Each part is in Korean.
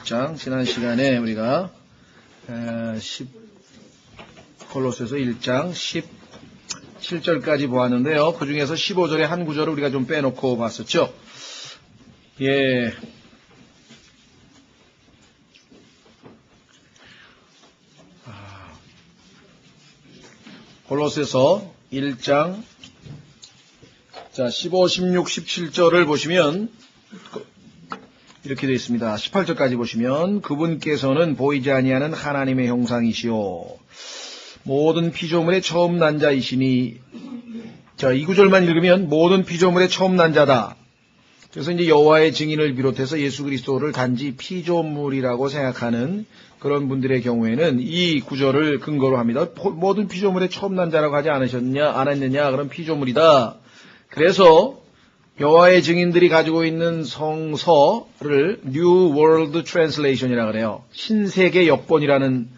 1장. 지난 시간에 우리가 콜로새서 1장 17절까지 보았는데요. 그 중에서 15절의 한 구절을 우리가 좀 빼놓고 봤었죠. 예. 콜로새서 1장 자 15, 16, 17절을 보시면 이렇게 되어 있습니다. 18절까지 보시면 그분께서는 보이지 아니하는 하나님의 형상이시오 모든 피조물의 처음 난 자이시니 자, 이 구절만 읽으면 모든 피조물의 처음 난 자다. 그래서 이제 여호와의 증인을 비롯해서 예수 그리스도를 단지 피조물이라고 생각하는 그런 분들의 경우에는 이 구절을 근거로 합니다. 모든 피조물의 처음 난 자라고 하지 않았느냐? 그런 피조물이다. 그래서 여호와의 증인들이 가지고 있는 성서를 New World Translation이라고 그래요. 신세계 역본이라는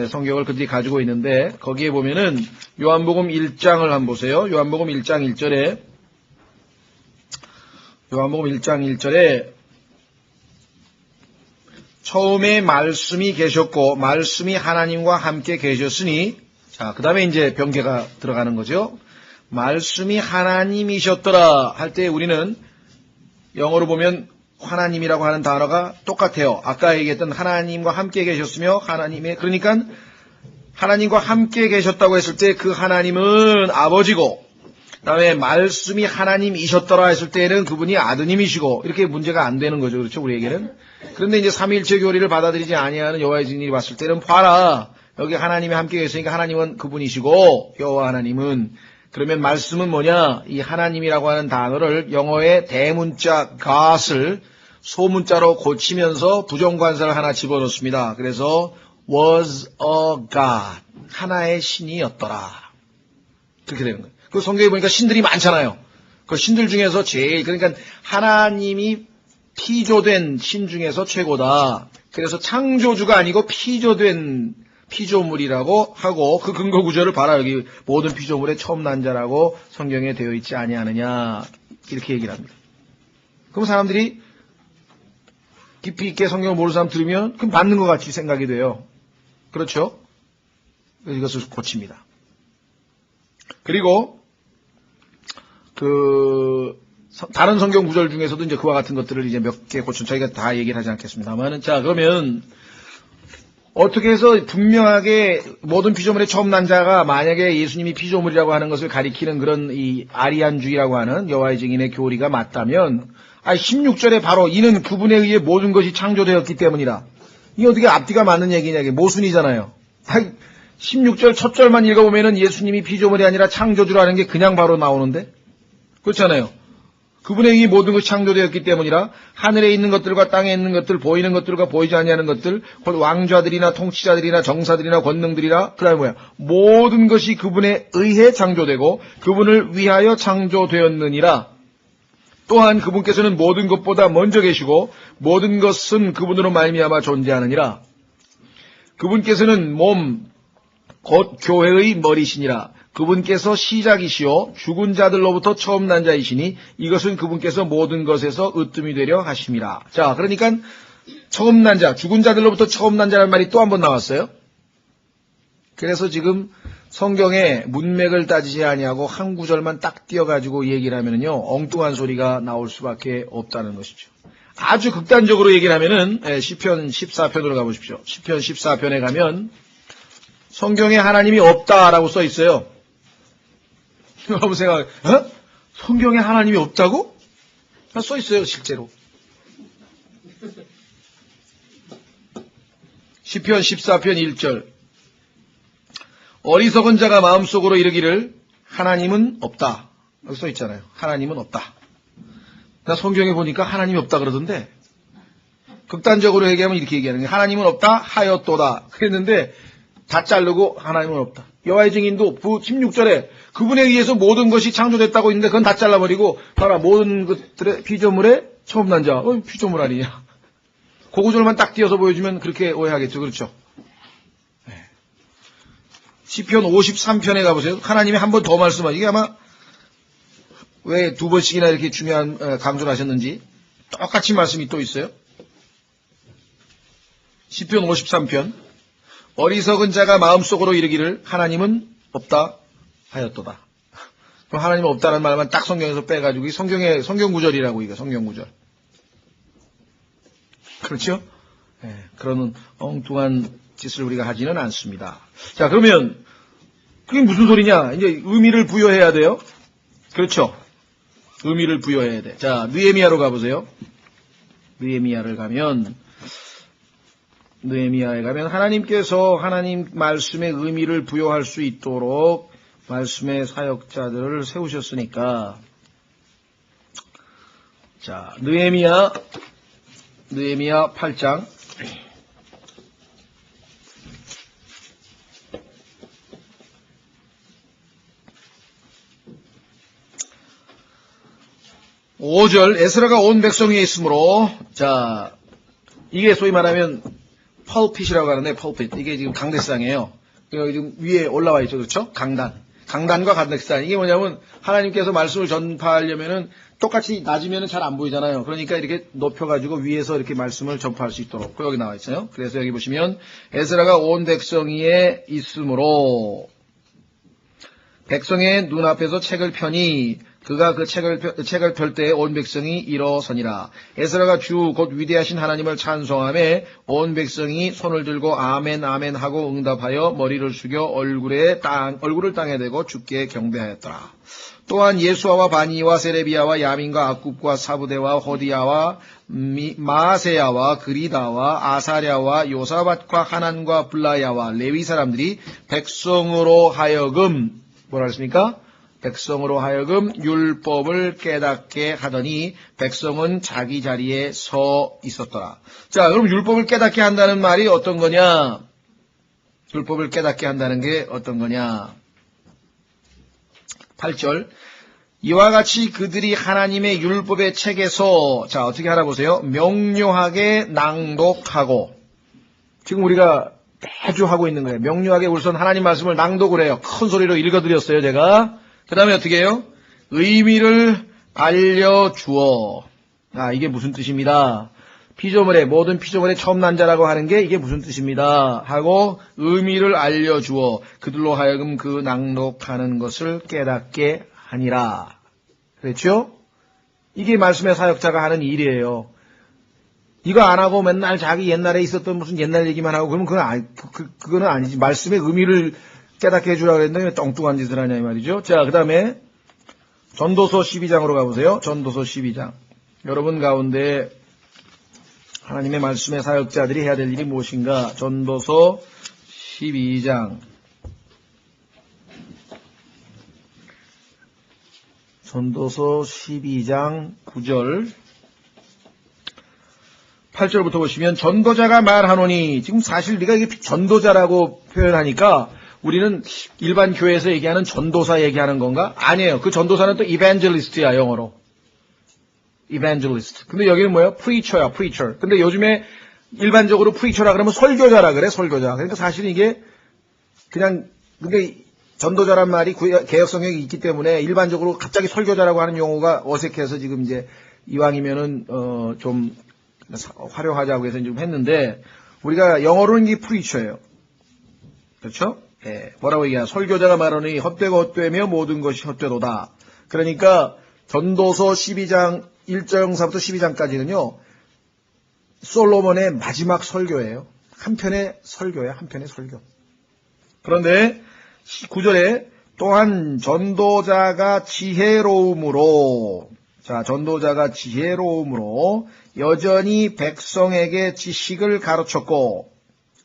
성경을 그들이 가지고 있는데 거기에 보면은 요한복음 1장을 한번 보세요. 요한복음 1장 1절에 처음에 말씀이 계셨고 말씀이 하나님과 함께 계셨으니 자, 그 다음에 이제 변개가 들어가는 거죠. 말씀이 하나님이셨더라 할 때 우리는 영어로 보면 하나님이라고 하는 단어가 똑같아요. 아까 얘기했던 하나님과 함께 계셨으며 그러니까 하나님과 함께 계셨다고 했을 때 그 하나님은 아버지고 그 다음에 말씀이 하나님이셨더라 했을 때는 그분이 아드님이시고 이렇게 문제가 안 되는 거죠. 그렇죠? 우리에게는. 그런데 이제 삼위일체 교리를 받아들이지 아니하는 여호와의 증인이 봤을 때는 봐라. 여기 하나님이 함께 계시니까 하나님은 그분이시고 여호와 하나님은 그러면 말씀은 뭐냐? 이 하나님이라고 하는 단어를 영어의 대문자 God을 소문자로 고치면서 부정관사를 하나 집어넣습니다. 그래서 was a God. 하나의 신이었더라. 그렇게 되는 거예요. 그 성경에 보니까 신들이 많잖아요. 그 신들 중에서 제일 그러니까 하나님이 피조된 신 중에서 최고다. 그래서 창조주가 아니고 피조된 피조물이라고 하고 그 근거 구절을 봐라. 여기 모든 피조물의 처음 난 자라고 성경에 되어 있지 아니하느냐 이렇게 얘기를 합니다. 그럼 사람들이 깊이 있게 성경을 모르는 사람 들으면 그럼 맞는 것 같이 생각이 돼요. 그렇죠? 이것을 고칩니다. 그리고 다른 성경 구절 중에서도 이제 그와 같은 것들을 이제 몇 개 고쳐 저희가 다 얘기를 하지 않겠습니다만은 자 그러면 어떻게 해서 분명하게 모든 피조물의 처음 난 자가 만약에 예수님이 피조물이라고 하는 것을 가리키는 그런 이 아리안주의라고 하는 여호와의 증인의 교리가 맞다면 16절에 바로 이는 그분에 의해 모든 것이 창조되었기 때문이라. 이게 어떻게 앞뒤가 맞는 얘기냐 이게 모순이잖아요. 16절 첫 절만 읽어보면은 예수님이 피조물이 아니라 창조주라는 게 그냥 바로 나오는데 그렇잖아요. 그분에 의해 모든 것이 창조되었기 때문이라 하늘에 있는 것들과 땅에 있는 것들 보이는 것들과 보이지 아니하는 것들 곧 왕좌들이나 통치자들이나 정사들이나 권능들이라 그 다음에 뭐야 모든 것이 그분에 의해 창조되고 그분을 위하여 창조되었느니라. 또한 그분께서는 모든 것보다 먼저 계시고 모든 것은 그분으로 말미암아 존재하느니라. 그분께서는 몸 곧 교회의 머리시니라. 그분께서 시작이시오 죽은 자들로부터 처음 난 자이시니 이것은 그분께서 모든 것에서 으뜸이 되려 하심이라. 자, 그러니까 처음 난 자, 죽은 자들로부터 처음 난 자라는 말이 또 한 번 나왔어요. 그래서 지금 성경에 문맥을 따지지 아니하고 한 구절만 딱 띄어가지고 얘기를 하면은요 엉뚱한 소리가 나올 수밖에 없다는 것이죠. 아주 극단적으로 얘기를 하면은 시편 14편으로 가보십시오. 시편 14편에 가면 성경에 하나님이 없다라고 써 있어요. 여러분 생각, 성경에 하나님이 없다고? 써 있어요, 실제로. 시편 14편 1절. 어리석은 자가 마음속으로 이르기를 하나님은 없다. 여기 써 있잖아요. 하나님은 없다. 나 성경에 보니까 하나님이 없다 그러던데 극단적으로 얘기하면 이렇게 얘기하는 거예요. 하나님은 없다 하였도다. 그랬는데 다 자르고 하나님은 없다. 여호와의 증인도 16절에 그분에 의해서 모든 것이 창조됐다고 있는데 그건 다 잘라버리고 봐라 모든 것들의 피조물의 처음 난 자. 피조물 아니냐. 그 구절만 딱 띄어서 보여주면 그렇게 오해하겠죠. 그렇죠? 네. 시편 53편에 가보세요. 하나님이 한 번 더 말씀하시고 이게 아마 왜 두 번씩이나 이렇게 중요한 강조를 하셨는지 똑같이 말씀이 또 있어요. 시편 53편. 어리석은 자가 마음속으로 이르기를 하나님은 없다 하였도다. 그럼 하나님은 없다는 말만 딱 성경에서 빼가지고 성경 구절이라고 이거 성경 구절. 그렇죠? 네, 그런 엉뚱한 짓을 우리가 하지는 않습니다. 자, 그러면 그게 무슨 소리냐? 이제 의미를 부여해야 돼요. 그렇죠? 의미를 부여해야 돼. 자, 느헤미야로 가보세요. 느헤미야에 가면 하나님께서 하나님 말씀의 의미를 부여할 수 있도록 말씀의 사역자들을 세우셨으니까. 자, 느헤미야 8장. (5절) 에스라가 온 백성 위에 있으므로, 자, 이게 소위 말하면 펄핏이라고 하는데, 펄핏. 이게 지금 강대상이에요. 지금 위에 올라와 있죠. 그렇죠? 강단과 강대상. 이게 뭐냐면, 하나님께서 말씀을 전파하려면은, 똑같이 낮으면은 잘 안 보이잖아요. 그러니까 이렇게 높여가지고 위에서 이렇게 말씀을 전파할 수 있도록. 여기 나와 있어요. 그래서 여기 보시면, 에스라가 온 백성 위에 있으므로, 백성의 눈앞에서 책을 펴니, 그가 그 책을 펼 때에 온 백성이 일어서니라. 에스라가 주 곧 위대하신 하나님을 찬송하며 온 백성이 손을 들고 아멘 아멘 하고 응답하여 머리를 숙여 얼굴을 땅에 대고 주께 경배하였더라. 또한 예수아와 바니와 세레비야와 야민과 악굽과 사부대와 호디야와 마세야와 그리다와 아사랴와 요사밧과 하난과 블라야와 레위 사람들이 백성으로 하여금 뭐라 했습니까? 백성으로 하여금 율법을 깨닫게 하더니 백성은 자기 자리에 서 있었더라. 자, 그럼 율법을 깨닫게 한다는 말이 어떤 거냐? 율법을 깨닫게 한다는 게 어떤 거냐? 8절. 이와 같이 그들이 하나님의 율법의 책에서, 자, 어떻게 하라 보세요. 명료하게 낭독하고. 지금 우리가 매주 하고 있는 거예요. 명료하게 우선 하나님 말씀을 낭독을 해요. 큰 소리로 읽어드렸어요, 제가. 그 다음에 어떻게 해요? 의미를 알려주어. 아, 이게 무슨 뜻입니다. 모든 피조물의 처음 난 자라고 하는 게 이게 무슨 뜻입니다. 하고 의미를 알려주어 그들로 하여금 그 낭독하는 것을 깨닫게 하니라. 그렇죠? 이게 말씀의 사역자가 하는 일이에요. 이거 안 하고 맨날 자기 옛날에 있었던 무슨 옛날 얘기만 하고 그러면 그거는 아니지. 말씀의 의미를 깨닫게 해주라고 그랬는데 왜 엉뚱한 짓을 하냐 이 말이죠. 자, 그 다음에 전도서 12장으로 가보세요. 전도서 12장. 여러분 가운데 하나님의 말씀의 사역자들이 해야 될 일이 무엇인가? 전도서 12장. 전도서 12장 9절. 8절부터 보시면 전도자가 말하노니, 지금 사실 우리가 이게 전도자라고 표현하니까 우리는 일반 교회에서 얘기하는 전도사 얘기하는 건가? 아니에요. 그 전도사는 또 evangelist야, 영어로. evangelist. 근데 여기는 뭐예요? preacher야, preacher. 근데 요즘에 일반적으로 preacher라 그러면 설교자라 그래, 설교자. 그러니까 사실 이게 그냥, 근데 전도자란 말이 개역 성경이 있기 때문에 일반적으로 갑자기 설교자라고 하는 용어가 어색해서 지금 이제 이왕이면은, 좀 활용하자고 해서 좀 했는데, 우리가 영어로는 이게 preacher예요. 그렇죠? 예, 뭐라고 얘기하냐. 설교자가 말하니 헛되고 헛되며 모든 것이 헛되도다. 그러니까 전도서 12장 1절부터 12장까지는요. 솔로몬의 마지막 설교예요. 한 편의 설교예요. 한 편의 설교. 그런데 9절에 또한 전도자가 지혜로움으로, 자, 전도자가 지혜로움으로 여전히 백성에게 지식을 가르쳤고,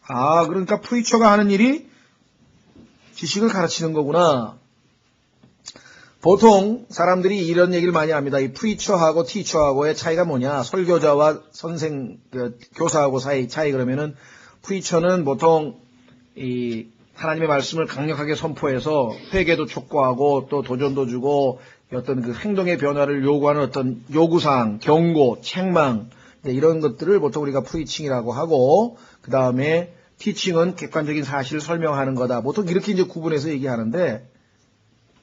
아, 그러니까 프리처가 하는 일이 지식을 가르치는 거구나. 보통 사람들이 이런 얘기를 많이 합니다. 이 프리처하고 티처하고의 차이가 뭐냐. 설교자와 교사하고 차이 그러면은 프리처는 보통 이 하나님의 말씀을 강력하게 선포해서 회개도 촉구하고 또 도전도 주고 어떤 그 행동의 변화를 요구하는 어떤 요구사항, 경고, 책망 이런 것들을 보통 우리가 프리칭이라고 하고 그 다음에 티칭은 객관적인 사실을 설명하는 거다. 보통 이렇게 이제 구분해서 얘기하는데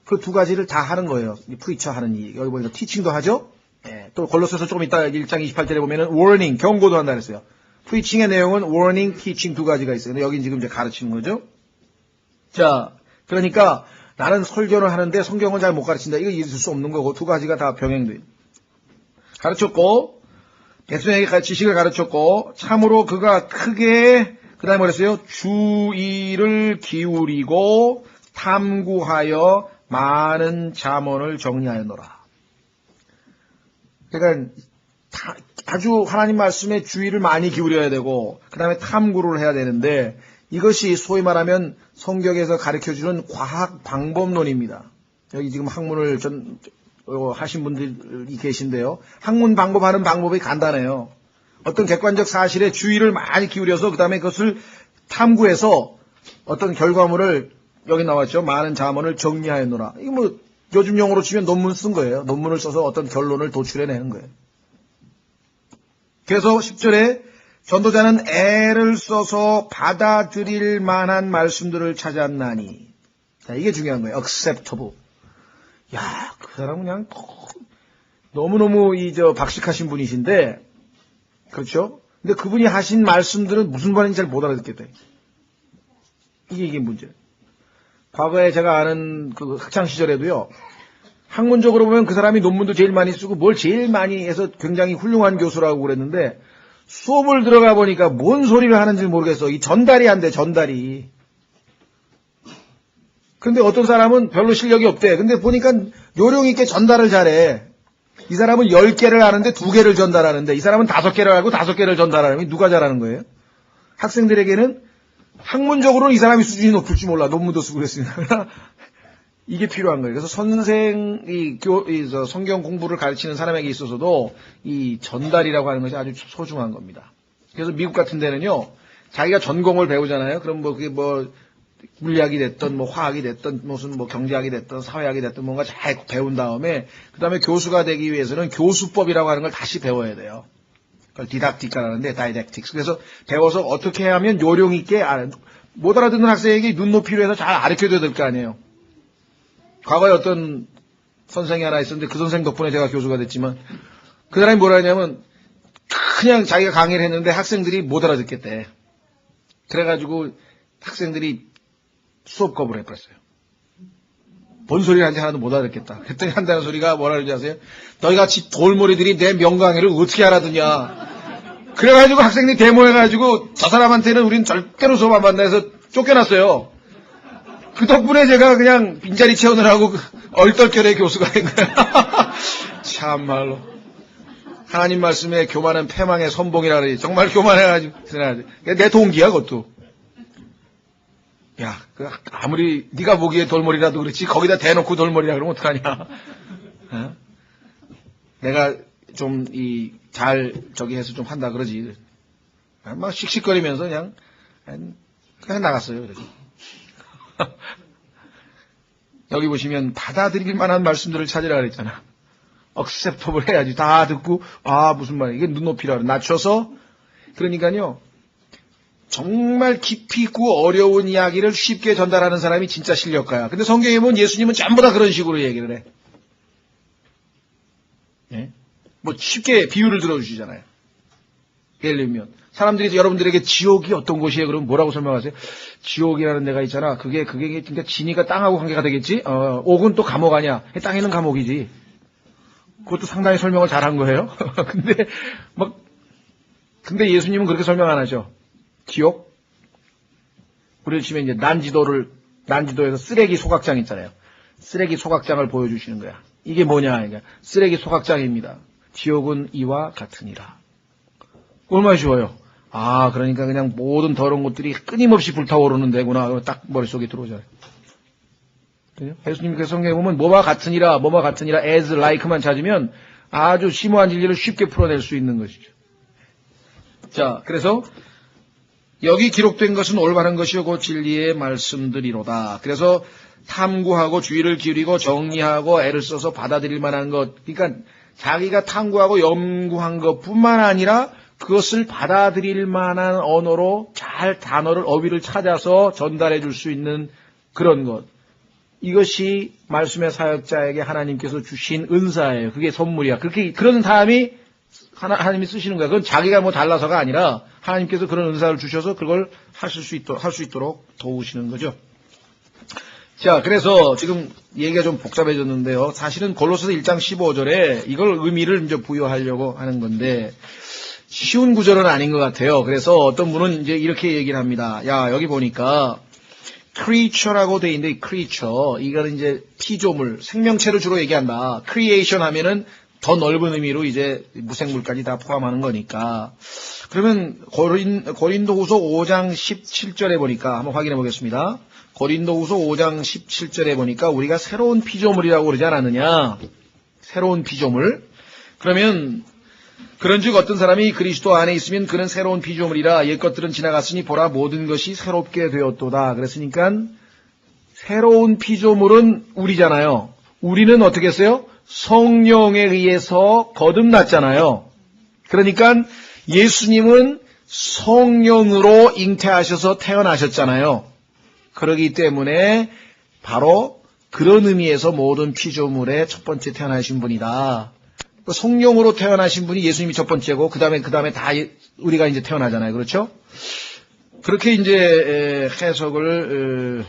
그 두 가지를 다 하는 거예요. 이 프리처 하는 일. 여기 보니까 티칭도 하죠. 예, 또 골로새서 조금 이따 1장 28절에 보면은 warning, 경고도 한다 그랬어요. preaching의 내용은 warning, teaching 두 가지가 있어요. 근데 여긴 지금 이제 가르치는 거죠. 자, 그러니까 나는 설교를 하는데 성경을 잘 못 가르친다. 이거 있을 수 없는 거고 두 가지가 다 병행돼. 가르쳤고 백성에게 지식을 가르쳤고 참으로 그가 크게 그다음에 뭐랬어요? 주의를 기울이고 탐구하여 많은 잠언을 정리하였노라. 그러니까 아주 하나님 말씀에 주의를 많이 기울여야 되고 그 다음에 탐구를 해야 되는데 이것이 소위 말하면 성경에서 가르쳐주는 과학 방법론입니다. 여기 지금 학문을 하신 분들이 계신데요. 학문 방법하는 방법이 간단해요. 어떤 객관적 사실에 주의를 많이 기울여서 그 다음에 그것을 탐구해서 어떤 결과물을 여기 나왔죠. 많은 잠언을 정리하였노라. 이거 뭐 요즘 용어로 치면 논문 쓴 거예요. 논문을 써서 어떤 결론을 도출해내는 거예요. 그래서 10절에 전도자는 애를 써서 받아들일 만한 말씀들을 찾았나니. 자, 이게 중요한 거예요. acceptable. 야, 그 사람은 그냥 너무너무 박식하신 분이신데, 그렇죠? 근데 그분이 하신 말씀들은 무슨 말인지 잘 못 알아듣겠다. 이게 문제예요. 과거에 제가 아는 그 학창시절에도요, 학문적으로 보면 그 사람이 논문도 제일 많이 쓰고 뭘 제일 많이 해서 굉장히 훌륭한 교수라고 그랬는데, 수업을 들어가 보니까 뭔 소리를 하는지 모르겠어. 이 전달이 안 돼, 전달이. 근데 어떤 사람은 별로 실력이 없대. 근데 보니까 요령 있게 전달을 잘해. 이 사람은 10개를 아는데 2개를 전달하는데 이 사람은 5개를 알고 5개를 전달하는 누가 잘하는 거예요? 학생들에게는 학문적으로는 이 사람이 수준이 높을지 몰라. 논문도 쓰고 그랬으니까. 이게 필요한 거예요. 그래서 성경 공부를 가르치는 사람에게 있어서도 이 전달이라고 하는 것이 아주 소중한 겁니다. 그래서 미국 같은 데는요, 자기가 전공을 배우잖아요. 그럼 그게 물리학이 됐든 화학이 됐든 무슨 경제학이 됐든 사회학이 됐든 뭔가 잘 배운 다음에 그 다음에 교수가 되기 위해서는 교수법이라고 하는 걸 다시 배워야 돼요. 그걸 디닥틱이라는데 다이렉틱스. 그래서 배워서 어떻게 하면 요령 있게 못 알아듣는 학생에게 눈높이로 해서 잘 가르쳐줘야 될 거 아니에요. 과거에 어떤 선생이 하나 있었는데 그 선생 덕분에 제가 교수가 됐지만 그 사람이 뭐라 하냐면 그냥 자기가 강의를 했는데 학생들이 못 알아듣겠대. 그래가지고 학생들이 수업 거부를 해버렸어요. 뭔 소리를 하는지 하나도 못 알아듣겠다. 그랬더니 한다는 소리가 뭐라 그러지 아세요? 너희같이 돌머리들이 내 명강의를 어떻게 알아듣냐. 그래가지고 학생들이 데모해가지고 저 사람한테는 우린 절대로 수업 안 받는다 해서 쫓겨났어요. 그 덕분에 제가 그냥 빈자리 채우느라고 얼떨결에 교수가 된 거야. 참말로. 하나님 말씀에 교만은 패망의 선봉이라 그러지. 정말 교만해가지고. 내 동기야, 그것도. 야, 아무리 네가 보기에 돌머리라도 그렇지 거기다 대놓고 돌머리라 그러면 어떡하냐. 어? 내가 좀 해서 좀 한다 그러지. 막 씩씩거리면서 그냥 나갔어요. 그래서. 여기 보시면 받아들일 만한 말씀들을 찾으라 그랬잖아. acceptable 해야지. 다 듣고 무슨 말이야. 이게 눈높이라 낮춰서. 그러니까요. 정말 깊이 있고 어려운 이야기를 쉽게 전달하는 사람이 진짜 실력가야. 근데 성경에 보면 예수님은 전부 다 그런 식으로 얘기를 해. 예? 쉽게 비유를 들어주시잖아요. 예를 들면 사람들이 여러분들에게 지옥이 어떤 곳이에요? 그러면 뭐라고 설명하세요? 지옥이라는 데가 있잖아. 그게 그러니까 진이가 땅하고 관계가 되겠지? 옥은 또 감옥 아니야. 땅에는 감옥이지. 그것도 상당히 설명을 잘한 거예요. 근데 예수님은 그렇게 설명 안 하죠. 지옥? 우리를 치면 이제 난지도에서 쓰레기 소각장 있잖아요. 쓰레기 소각장을 보여주시는 거야. 이게 뭐냐? 그러니까 쓰레기 소각장입니다. 지옥은 이와 같으니라. 얼마나 쉬워요. 그러니까 그냥 모든 더러운 것들이 끊임없이 불타오르는 데구나. 딱 머릿속에 들어오잖아요. 예수님께서 성경에 보면 뭐와 같으니라 as like만 찾으면 아주 심오한 진리를 쉽게 풀어낼 수 있는 것이죠. 자, 그래서 여기 기록된 것은 올바른 것이고 진리의 말씀들이로다. 그래서 탐구하고 주의를 기울이고 정리하고 애를 써서 받아들일 만한 것. 그러니까 자기가 탐구하고 연구한 것뿐만 아니라 그것을 받아들일 만한 언어로 잘 단어를 어휘를 찾아서 전달해 줄 수 있는 그런 것. 이것이 말씀의 사역자에게 하나님께서 주신 은사예요. 그게 선물이야. 그런 사람이 하나님이 쓰시는 거야. 그건 자기가 뭐 달라서가 아니라 하나님께서 그런 은사를 주셔서 그걸 할 수 있도록 도우시는 거죠. 자, 그래서 지금 얘기가 좀 복잡해졌는데요. 사실은 골로새서 1장 15절에 이걸 의미를 이제 부여하려고 하는 건데 쉬운 구절은 아닌 것 같아요. 그래서 어떤 분은 이제 이렇게 얘기를 합니다. 야, 여기 보니까 creature라고 돼 있는데 creature 이거는 이제 피조물, 생명체를 주로 얘기한다. creation 하면은 더 넓은 의미로 이제 무생물까지 다 포함하는 거니까. 그러면 고린도후서 5장 17절에 보니까 한번 확인해 보겠습니다. 고린도후서 5장 17절에 보니까 우리가 새로운 피조물이라고 그러지 않았느냐? 새로운 피조물. 그러면 그런즉 어떤 사람이 그리스도 안에 있으면 그는 새로운 피조물이라 옛것들은 지나갔으니 보라 모든 것이 새롭게 되었도다. 그랬으니까 새로운 피조물은 우리잖아요. 우리는 어떻게 했어요? 성령에 의해서 거듭났잖아요. 그러니까 예수님은 성령으로 잉태하셔서 태어나셨잖아요. 그렇기 때문에 바로 그런 의미에서 모든 피조물의 첫 번째 태어나신 분이다. 성령으로 태어나신 분이 예수님이 첫 번째고 그 다음에 다 우리가 이제 태어나잖아요. 그렇죠? 그렇게 이제 해석을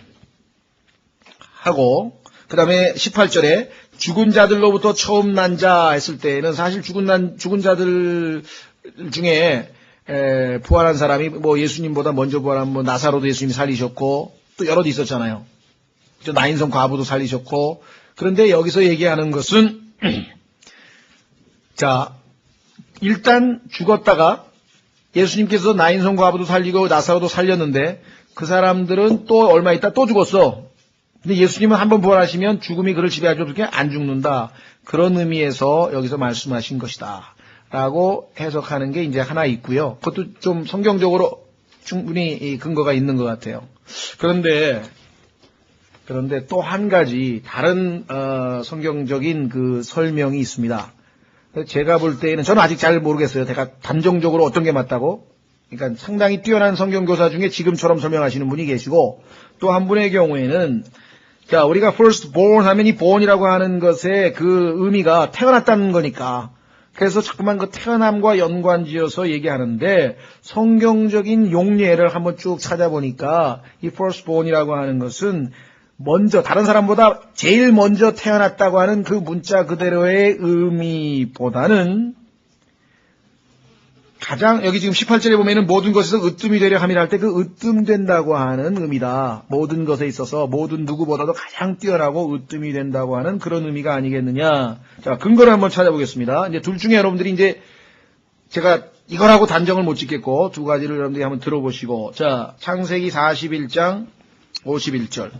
하고 그 다음에 18절에 죽은 자들로부터 처음 난 자 했을 때는 사실 죽은 자들 중에 부활한 사람이 뭐 예수님보다 먼저 부활한 뭐 나사로도 예수님이 살리셨고 또 여럿 있었잖아요. 나인성 과부도 살리셨고 그런데 여기서 얘기하는 것은 자 일단 죽었다가 예수님께서 나인성 과부도 살리고 나사로도 살렸는데 그 사람들은 또 얼마 있다 또 죽었어. 근데 예수님은 한번 부활하시면 죽음이 그를 지배하지 못하게 안 죽는다. 그런 의미에서 여기서 말씀하신 것이다. 라고 해석하는 게 이제 하나 있고요. 그것도 좀 성경적으로 충분히 근거가 있는 것 같아요. 그런데 또 한 가지 다른 성경적인 그 설명이 있습니다. 제가 볼 때에는 저는 아직 잘 모르겠어요. 제가 단정적으로 어떤 게 맞다고. 그러니까 상당히 뛰어난 성경교사 중에 지금처럼 설명하시는 분이 계시고 또 한 분의 경우에는 자 우리가 first born 하면 이 born이라고 하는 것의 그 의미가 태어났다는 거니까 그래서 자꾸만 그 태어남과 연관지어서 얘기하는데 성경적인 용례를 한번 쭉 찾아보니까 이 first born이라고 하는 것은 먼저 다른 사람보다 제일 먼저 태어났다고 하는 그 문자 그대로의 의미보다는 가장 여기 지금 18절에 보면은 모든 것에서 으뜸이 되려 함이라 할 때 그 으뜸된다고 하는 의미다. 모든 것에 있어서 모든 누구보다도 가장 뛰어나고 으뜸이 된다고 하는 그런 의미가 아니겠느냐. 자, 근거를 한번 찾아보겠습니다. 이제 둘 중에 여러분들이 이제 제가 이거라고 단정을 못 짓겠고 두 가지를 여러분들이 한번 들어보시고 자, 창세기 41장 51절.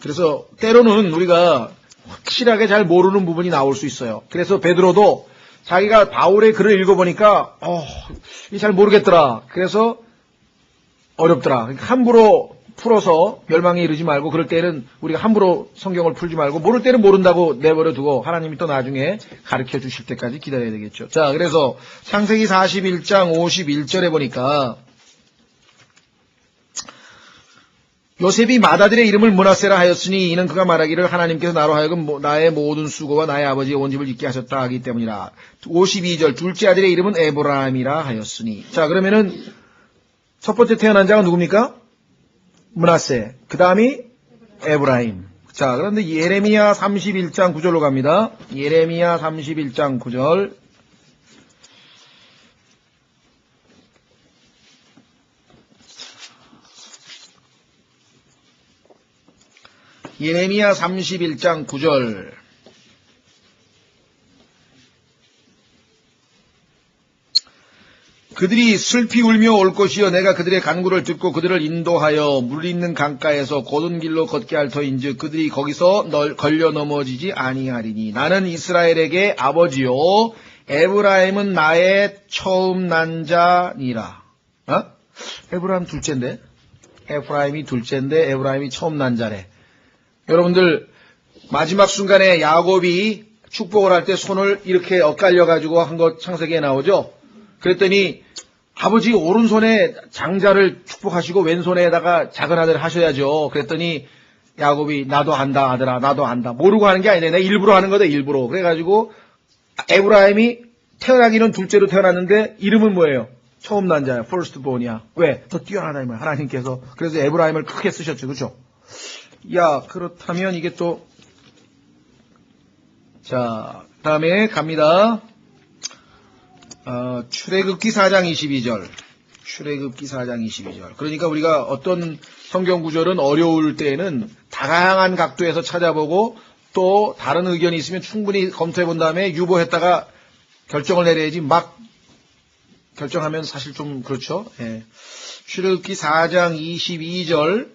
그래서 때로는 우리가 확실하게 잘 모르는 부분이 나올 수 있어요. 그래서 베드로도 자기가 바울의 글을 읽어보니까 잘 모르겠더라. 그래서 어렵더라. 그러니까 함부로 풀어서 멸망에 이르지 말고 그럴 때는 우리가 함부로 성경을 풀지 말고 모를 때는 모른다고 내버려 두고 하나님이 또 나중에 가르쳐 주실 때까지 기다려야 되겠죠. 자, 그래서 창세기 41장 51절에 보니까 요셉이 맏아들의 이름을 므낫세라 하였으니 이는 그가 말하기를 하나님께서 나로 하여금 나의 모든 수고와 나의 아버지의 온 집을 잊게 하셨다 하기 때문이라. 52절 둘째 아들의 이름은 에브라임이라 하였으니. 자, 그러면은 첫 번째 태어난 자가 누굽니까? 므낫세. 그 다음이 에브라임. 자, 그런데 예레미야 31장 9절로 갑니다. 예레미야 31장 9절. 예레미야 31장 9절. 그들이 슬피 울며 올 것이여 내가 그들의 간구를 듣고 그들을 인도하여 물 있는 강가에서 곧은 길로 걷게 할 터인즉 그들이 거기서 걸려 넘어지지 아니하리니 나는 이스라엘에게 아버지요 에브라임은 나의 처음 난 자니라. 에브라임 둘째인데 에프라임이 둘째인데 에브라임이 처음 난 자래. 여러분들 마지막 순간에 야곱이 축복을 할 때 손을 이렇게 엇갈려가지고 한 것 창세기에 나오죠. 그랬더니 아버지 오른손에 장자를 축복하시고 왼손에다가 작은 아들을 하셔야죠. 그랬더니 야곱이 나도 안다 아들아 나도 안다. 모르고 하는 게 아니네. 내가 일부러 하는 거다 일부러. 그래가지고 에브라임이 태어나기는 둘째로 태어났는데 이름은 뭐예요? 처음 난 자야. first born이야. 왜? 더 뛰어나다 이 말. 하나님께서. 그래서 에브라임을 크게 쓰셨죠. 그렇죠? 야, 그렇다면 이게 또 자, 다음에 갑니다. 출애굽기 4장 22절. 출애굽기 4장 22절. 그러니까 우리가 어떤 성경 구절은 어려울 때에는 다양한 각도에서 찾아보고 또 다른 의견이 있으면 충분히 검토해 본 다음에 유보했다가 결정을 내려야지 막 결정하면 사실 좀 그렇죠. 예. 출애굽기 4장 22절.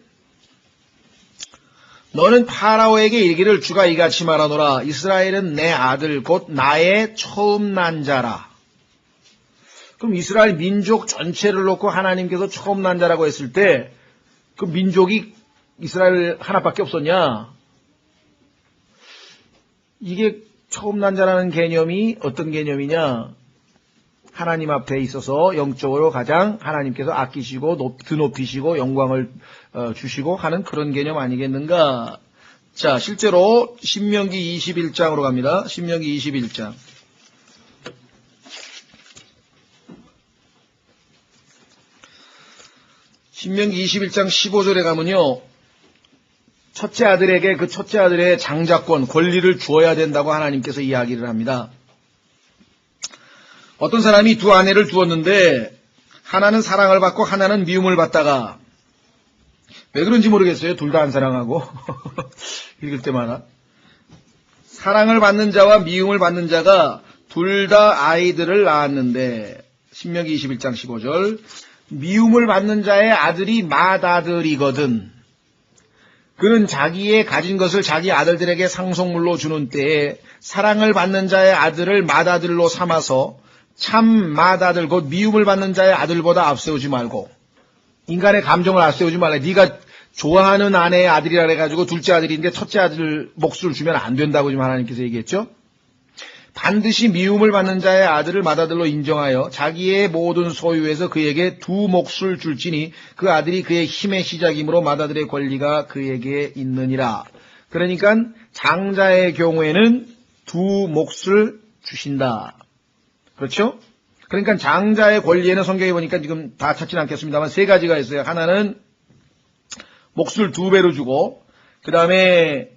너는 파라오에게 이르기를 주가 이같이 말하노라. 이스라엘은 내 아들 곧 나의 처음 난 자라. 그럼 이스라엘 민족 전체를 놓고 하나님께서 처음 난 자라고 했을 때 그 민족이 이스라엘 하나밖에 없었냐? 이게 처음 난 자라는 개념이 어떤 개념이냐? 하나님 앞에 있어서 영적으로 가장 하나님께서 아끼시고 드높이시고 영광을 주시고 하는 그런 개념 아니겠는가? 자, 실제로 신명기 21장으로 갑니다. 신명기 21장. 신명기 21장 15절에 가면요. 첫째 아들에게 그 첫째 아들의 장자권, 권리를 주어야 된다고 하나님께서 이야기를 합니다. 어떤 사람이 두 아내를 두었는데 하나는 사랑을 받고 하나는 미움을 받다가 왜 그런지 모르겠어요. 둘 다 안 사랑하고 읽을 때마다 사랑을 받는 자와 미움을 받는 자가 둘 다 아이들을 낳았는데 신명기 21장 15절 미움을 받는 자의 아들이 맏아들이거든. 그는 자기의 가진 것을 자기 아들들에게 상속물로 주는 때에 사랑을 받는 자의 아들을 맏아들로 삼아서 참 맏아들 곧 미움을 받는 자의 아들보다 앞세우지 말고 인간의 감정을 앞세우지 말라. 네가 좋아하는 아내의 아들이라 해가지고 둘째 아들인데 첫째 아들 몫을 주면 안 된다고 지금 하나님께서 얘기했죠. 반드시 미움을 받는 자의 아들을 맏아들로 인정하여 자기의 모든 소유에서 그에게 두 몫을 줄지니 그 아들이 그의 힘의 시작이므로 맏아들의 권리가 그에게 있느니라. 그러니까 장자의 경우에는 두 몫을 주신다. 그렇죠? 그러니까 장자의 권리에는 성경에 보니까 지금 다 찾지는 않겠습니다만 세 가지가 있어요. 하나는 몫을 두 배로 주고 그 다음에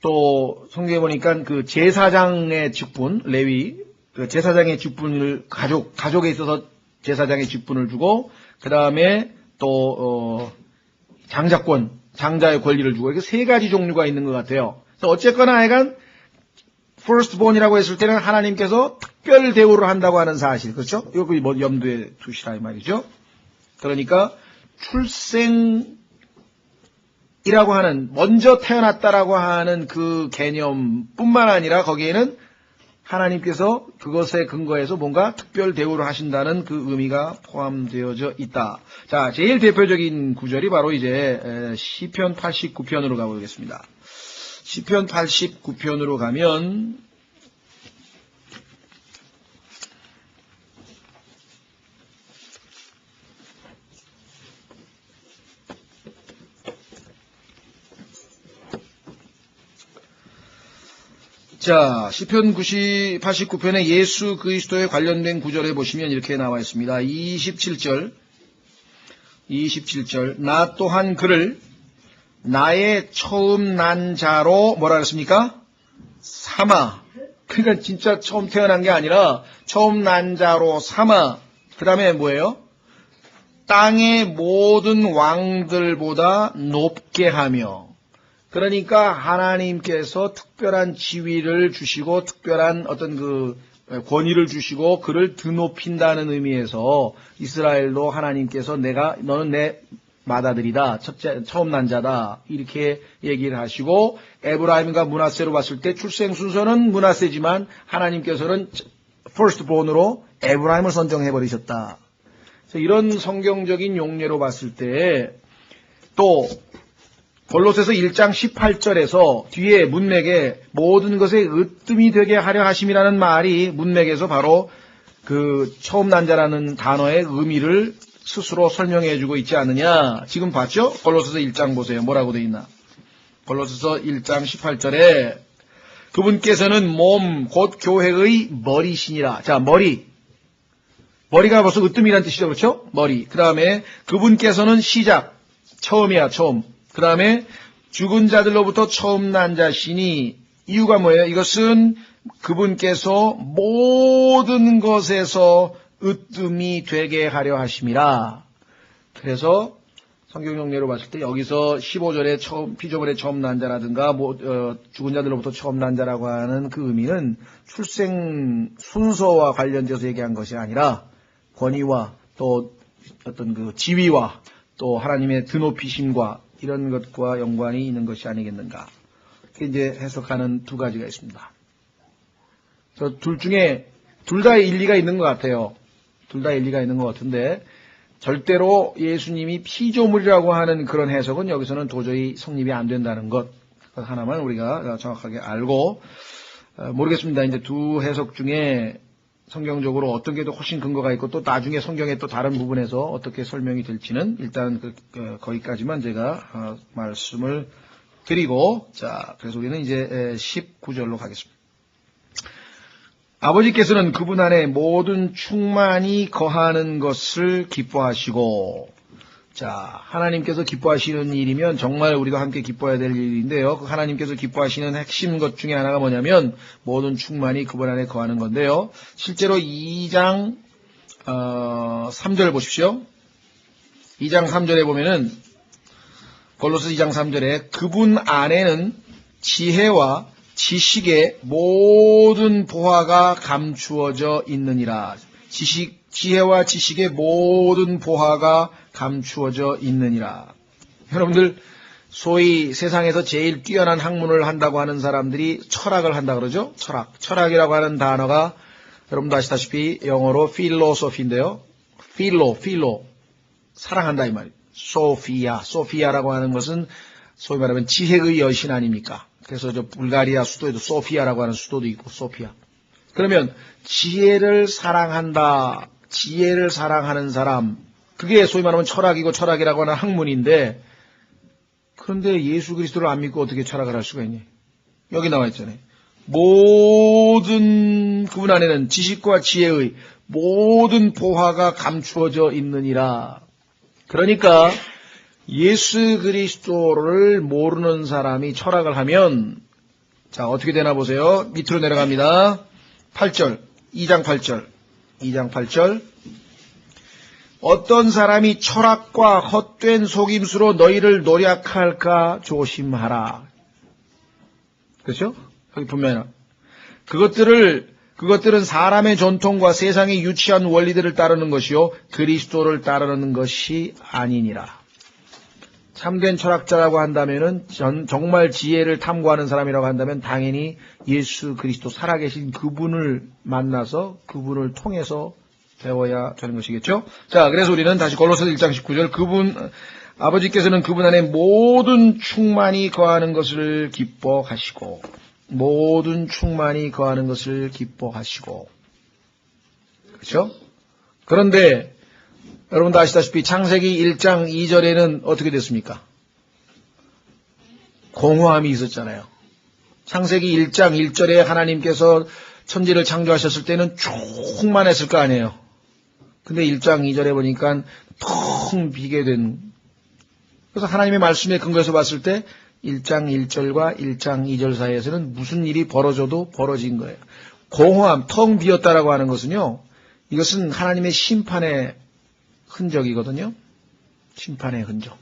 또 성경에 보니까 그 제사장의 직분, 레위, 그 제사장의 직분을 가족에 있어서 제사장의 직분을 주고 그 다음에 또 장자권, 장자의 권리를 주고 이렇게 세 가지 종류가 있는 것 같아요. 그래서 어쨌거나 하여간 firstborn이라고 했을 때는 하나님께서 특별 대우를 한다고 하는 사실, 그렇죠? 이거 뭐 염두에 두시라 이 말이죠. 그러니까 출생이라고 하는 먼저 태어났다라고 하는 그 개념뿐만 아니라 거기에는 하나님께서 그것에 근거해서 뭔가 특별 대우를 하신다는 그 의미가 포함되어져 있다. 자, 제일 대표적인 구절이 바로 이제 시편 89편으로 가보겠습니다. 시편 89편으로 가면 자, 시편 89편에 예수 그리스도에 관련된 구절에 보시면 이렇게 나와 있습니다. 27절 나 또한 그를 나의 처음 난 자로 뭐라 그랬습니까? 삼아. 그러니까 진짜 처음 태어난 게 아니라 처음 난 자로 삼아. 그 다음에 뭐예요? 땅의 모든 왕들보다 높게 하며. 그러니까 하나님께서 특별한 지위를 주시고 특별한 어떤 그 권위를 주시고 그를 드높인다는 의미에서 이스라엘도 하나님께서 너는 내 맏아들이다. 처음 난 자다. 이렇게 얘기를 하시고 에브라임과 므낫세로 봤을 때 출생 순서는 므낫세지만 하나님께서는 firstborn으로 에브라임을 선정해 버리셨다. 이런 성경적인 용례로 봤을 때 또 골로새서 1장 18절에서 뒤에 문맥에 모든 것에 으뜸이 되게 하려 하심이라는 말이 문맥에서 바로 그 처음 난 자라는 단어의 의미를 스스로 설명해주고 있지 않느냐. 지금 봤죠? 골로새서 1장 보세요. 뭐라고 돼 있나? 골로새서 1장 18절에 그분께서는 몸, 곧 교회의 머리시니라. 자, 머리가 벌써 으뜸이란 뜻이죠. 그렇죠? 머리. 그 다음에 그분께서는 시작. 처음이야, 처음. 그 다음에 죽은 자들로부터 처음 난 자시니 이유가 뭐예요? 이것은 그분께서 모든 것에서 으뜸이 되게 하려 하심이라. 그래서 성경 용례로 봤을 때 여기서 15절에 피조물의 처음 난 자라든가 죽은 자들로부터 처음 난 자라고 하는 그 의미는 출생 순서와 관련돼서 얘기한 것이 아니라 권위와 또 어떤 그 지위와 또 하나님의 드높이심과 이런 것과 연관이 있는 것이 아니겠는가. 이렇게 이제 해석하는 두 가지가 있습니다. 그래서 둘 중에 둘 다 일리가 있는 것 같아요. 둘 다 일리가 있는 것 같은데 절대로 예수님이 피조물이라고 하는 그런 해석은 여기서는 도저히 성립이 안 된다는 것 하나만 우리가 정확하게 알고 모르겠습니다. 이제 두 해석 중에 성경적으로 어떤 게 더 훨씬 근거가 있고 또 나중에 성경의 또 다른 부분에서 어떻게 설명이 될지는 일단 거기까지만 제가 말씀을 드리고 자 그래서 우리는 이제 19절로 가겠습니다. 아버지께서는 그분 안에 모든 충만이 거하는 것을 기뻐하시고 자 하나님께서 기뻐하시는 일이면 정말 우리가 함께 기뻐해야 될 일인데요. 그 하나님께서 기뻐하시는 핵심 것 중에 하나가 뭐냐면 모든 충만이 그분 안에 거하는 건데요. 실제로 2장 3절 보십시오. 2장 3절에 보면은 골로새 2장 3절에 그분 안에는 지혜와 지식의 모든 보화가 감추어져 있느니라. 지혜와 지식의 모든 보화가 감추어져 있느니라. 여러분들 소위 세상에서 제일 뛰어난 학문을 한다고 하는 사람들이 철학을 한다 그러죠. 철학이라고 하는 단어가 여러분도 아시다시피 영어로 필로소피인데요. 필로 사랑한다 이 말이에요. 소피아라고 하는 것은 소위 말하면 지혜의 여신 아닙니까? 그래서 저 불가리아 수도에도 소피아라고 하는 수도도 있고 소피아. 그러면 지혜를 사랑한다. 지혜를 사랑하는 사람. 그게 소위 말하면 철학이라고 하는 학문인데 그런데 예수 그리스도를 안 믿고 어떻게 철학을 할 수가 있니? 여기 나와 있잖아요. 모든 그분 안에는 지식과 지혜의 모든 보화가 감추어져 있느니라. 그러니까 예수 그리스도를 모르는 사람이 철학을 하면 자 어떻게 되나 보세요. 밑으로 내려갑니다. 8절 2장 8절 어떤 사람이 철학과 헛된 속임수로 너희를 노략할까 조심하라. 그렇죠? 여기 분명히 그것들은 사람의 전통과 세상의 유치한 원리들을 따르는 것이요 그리스도를 따르는 것이 아니니라. 참된 철학자라고 한다면은 정말 지혜를 탐구하는 사람이라고 한다면 당연히 예수 그리스도 살아계신 그분을 만나서 그분을 통해서 배워야 되는 것이겠죠. 자, 그래서 우리는 다시 골로새서 1장 19절 아버지께서는 그분 안에 모든 충만이 거하는 것을 기뻐하시고 모든 충만이 거하는 것을 기뻐하시고 그렇죠? 그런데 여러분도 아시다시피 창세기 1장 2절에는 어떻게 됐습니까? 공허함이 있었잖아요. 창세기 1장 1절에 하나님께서 천지를 창조하셨을 때는 충만했을 거 아니에요. 근데 1장 2절에 보니까 텅 비게 된. 그래서 하나님의 말씀에 근거해서 봤을 때 1장 1절과 1장 2절 사이에서는 무슨 일이 벌어져도 벌어진 거예요. 공허함, 텅 비었다라고 하는 것은요. 이것은 하나님의 심판의 흔적이거든요. 심판의 흔적.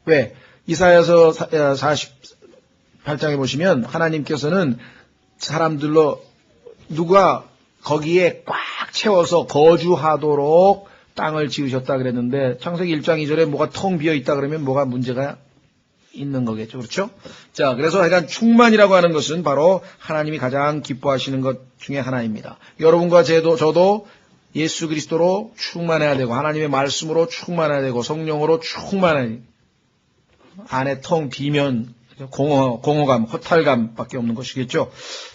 왜? 이사야서 48장에 보시면 하나님께서는 사람들로 누가 거기에 꽉 채워서 거주하도록 땅을 지으셨다 그랬는데 창세기 1장 2절에 뭐가 텅 비어 있다 그러면 뭐가 문제가 있는 거겠죠. 그렇죠? 자, 그래서 하여간 충만이라고 하는 것은 바로 하나님이 가장 기뻐하시는 것 중에 하나입니다. 여러분과 저도 예수 그리스도로 충만해야 되고 하나님의 말씀으로 충만해야 되고 성령으로 충만해야 되고 안에 텅 비면 공허감, 허탈감밖에 없는 것이겠죠.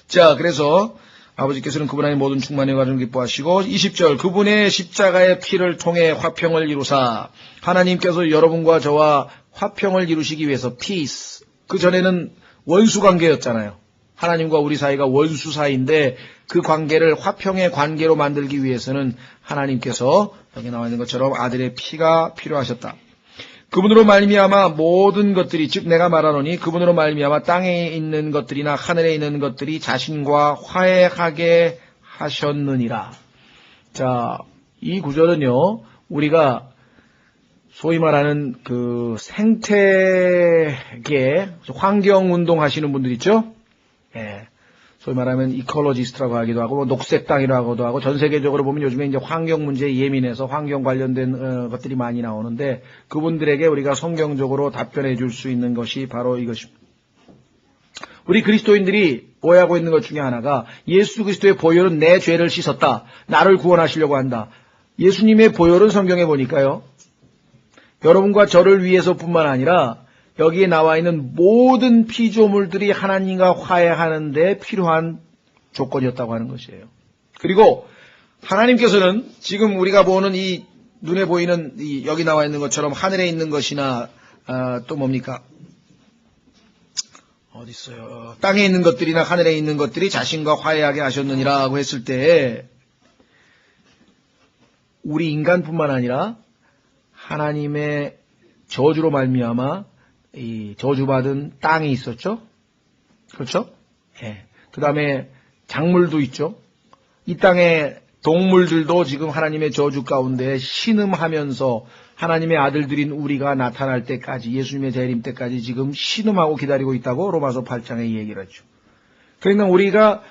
자, 그래서 아버지께서는 그분 안에 모든 충만의 과정을 기뻐하시고 20절 그분의 십자가의 피를 통해 화평을 이루사 하나님께서 여러분과 저와 화평을 이루시기 위해서 peace 그 전에는 원수 관계였잖아요. 하나님과 우리 사이가 원수 사이인데 그 관계를 화평의 관계로 만들기 위해서는 하나님께서 여기 나와 있는 것처럼 아들의 피가 필요하셨다. 그분으로 말미암아 모든 것들이, 즉 내가 말하노니 그분으로 말미암아 땅에 있는 것들이나 하늘에 있는 것들이 자신과 화해하게 하셨느니라. 자, 이 구절은요, 우리가 소위 말하는 그 생태계 환경 운동 하시는 분들 있죠? 예. 소위 말하면 이콜로지스트라고 하기도 하고, 녹색당이라고도 하고, 전 세계적으로 보면 요즘에 이제 환경 문제에 예민해서 환경 관련된 것들이 많이 나오는데, 그분들에게 우리가 성경적으로 답변해 줄 수 있는 것이 바로 이것입니다. 우리 그리스도인들이 오해하고 있는 것 중에 하나가 예수 그리스도의 보혈은 내 죄를 씻었다. 나를 구원하시려고 한다. 예수님의 보혈은 성경에 보니까요, 여러분과 저를 위해서뿐만 아니라 여기에 나와 있는 모든 피조물들이 하나님과 화해하는 데 필요한 조건이었다고 하는 것이에요. 그리고 하나님께서는 지금 우리가 보는 이 눈에 보이는 이 여기 나와 있는 것처럼 하늘에 있는 것이나 또 뭡니까? 어디 있어요? 땅에 있는 것들이나 하늘에 있는 것들이 자신과 화해하게 하셨느니라고 했을 때 우리 인간뿐만 아니라 하나님의 저주로 말미암아 이 저주받은 땅이 있었죠? 그렇죠? 예. 그 다음에 작물도 있죠? 이 땅의 동물들도 지금 하나님의 저주 가운데 신음하면서 하나님의 아들들인 우리가 나타날 때까지, 예수님의 재림 때까지 지금 신음하고 기다리고 있다고 로마서 8장에 얘기를 하죠. 그러니까 우리가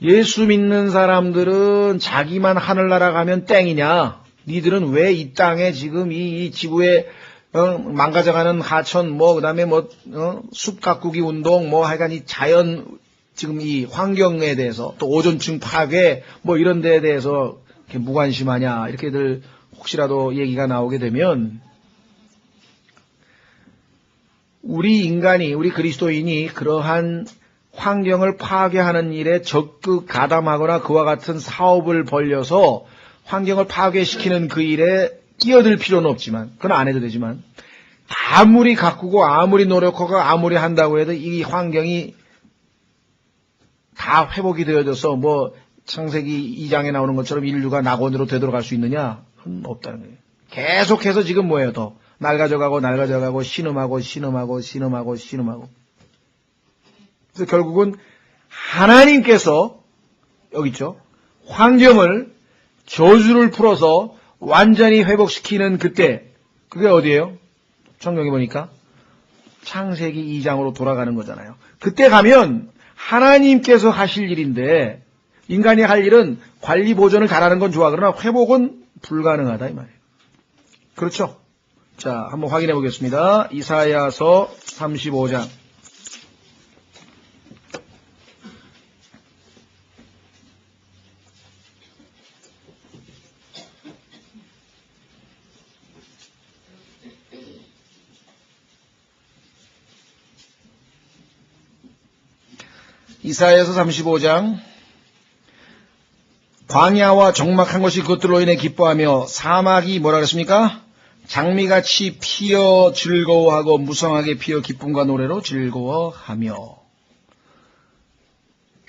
예수 믿는 사람들은 자기만 하늘나라 가면 땡이냐? 니들은 왜 이 땅에 지금 이 지구에 망가져가는 하천, 그다음에 숲 가꾸기 운동, 하여간 이 자연, 지금 이 환경에 대해서, 또 오존층 파괴, 이런 데에 대해서 이렇게 무관심하냐, 이렇게들 혹시라도 얘기가 나오게 되면, 우리 인간이, 우리 그리스도인이 그러한 환경을 파괴하는 일에 적극 가담하거나 그와 같은 사업을 벌려서 환경을 파괴시키는 그 일에 끼어들 필요는 없지만, 그건 안 해도 되지만, 아무리 가꾸고 아무리 노력하고 아무리 한다고 해도 이 환경이 다 회복이 되어져서 창세기 2장에 나오는 것처럼 인류가 낙원으로 되돌아갈 수 있느냐? 그건 없다는 거예요. 계속해서 지금 더 낡아져가고 신음하고. 그래서 결국은 하나님께서 여기 있죠. 환경을 저주를 풀어서 완전히 회복시키는 그때, 그게 어디예요? 성경에 보니까 창세기 2장으로 돌아가는 거잖아요. 그때 가면 하나님께서 하실 일인데 인간이 할 일은 관리 보존을 잘하는 건 좋아. 그러나 회복은 불가능하다 이 말이에요. 그렇죠? 자, 한번 확인해 보겠습니다. 이사야서 35장. 이사야서 35장. 광야와 적막한 것이 그것들로 인해 기뻐하며 사막이 뭐라 그랬습니까? 장미같이 피어 즐거워하고 무성하게 피어 기쁨과 노래로 즐거워하며.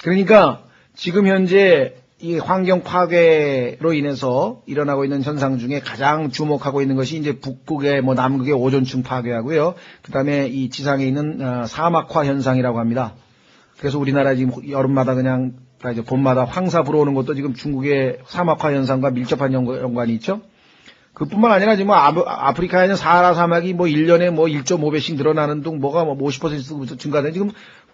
그러니까 지금 현재 이 환경 파괴로 인해서 일어나고 있는 현상 중에 가장 주목하고 있는 것이 이제 북극의 남극의 오존층 파괴하고요. 그 다음에 이 지상에 있는 사막화 현상이라고 합니다. 그래서 우리나라 지금 여름마다 그냥 이제 봄마다 황사 불어오는 것도 지금 중국의 사막화 현상과 밀접한 연관이 있죠. 그뿐만 아니라 지금 아프리카에 있는 사하라 사막이 1년에 1.5배씩 늘어나는 등 뭐가 50% 증가된 지금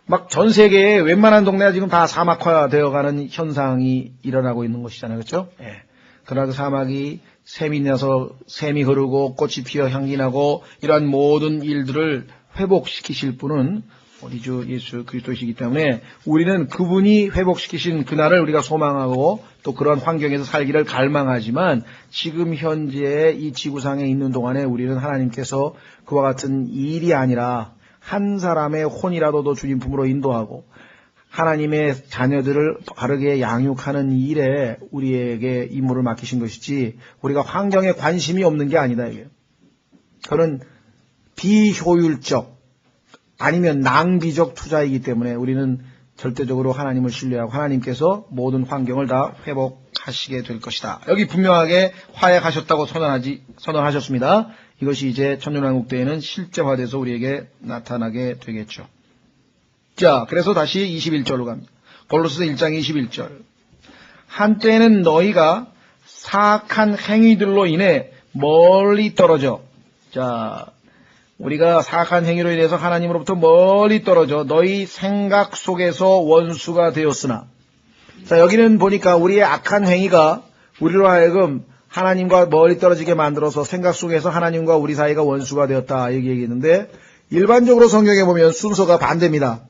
막 전 세계에 웬만한 동네가 지금 다 사막화 되어가는 현상이 일어나고 있는 것이잖아요. 그렇죠? 예. 그러나 그 사막이 샘이 나서 샘이 흐르고 꽃이 피어 향기 나고 이러한 모든 일들을 회복시키실 분은 우리 주 예수 그리스도이시기 때문에 우리는 그분이 회복시키신 그날을 우리가 소망하고 또 그런 환경에서 살기를 갈망하지만 지금 현재 이 지구상에 있는 동안에 우리는 하나님께서 그와 같은 일이 아니라 한 사람의 혼이라도 주님 품으로 인도하고 하나님의 자녀들을 바르게 양육하는 일에 우리에게 임무를 맡기신 것이지 우리가 환경에 관심이 없는 게 아니다. 이게. 그는 비효율적 아니면 낭비적 투자이기 때문에 우리는 절대적으로 하나님을 신뢰하고 하나님께서 모든 환경을 다 회복하시게 될 것이다. 여기 분명하게 화해하셨다고 선언하셨습니다. 이것이 이제 천년왕국대회는 실제화돼서 우리에게 나타나게 되겠죠. 자, 그래서 다시 21절로 갑니다. 골로새서 1장 21절. 한때는 너희가 사악한 행위들로 인해 멀리 떨어져. 자, 우리가 사악한 행위로 인해서 하나님으로부터 멀리 떨어져 너희 생각 속에서 원수가 되었으나. 자, 여기는 보니까 우리의 악한 행위가 우리로 하여금 하나님과 멀리 떨어지게 만들어서 생각 속에서 하나님과 우리 사이가 원수가 되었다. 여기 얘기했는데 일반적으로 성경에 보면 순서가 반대입니다.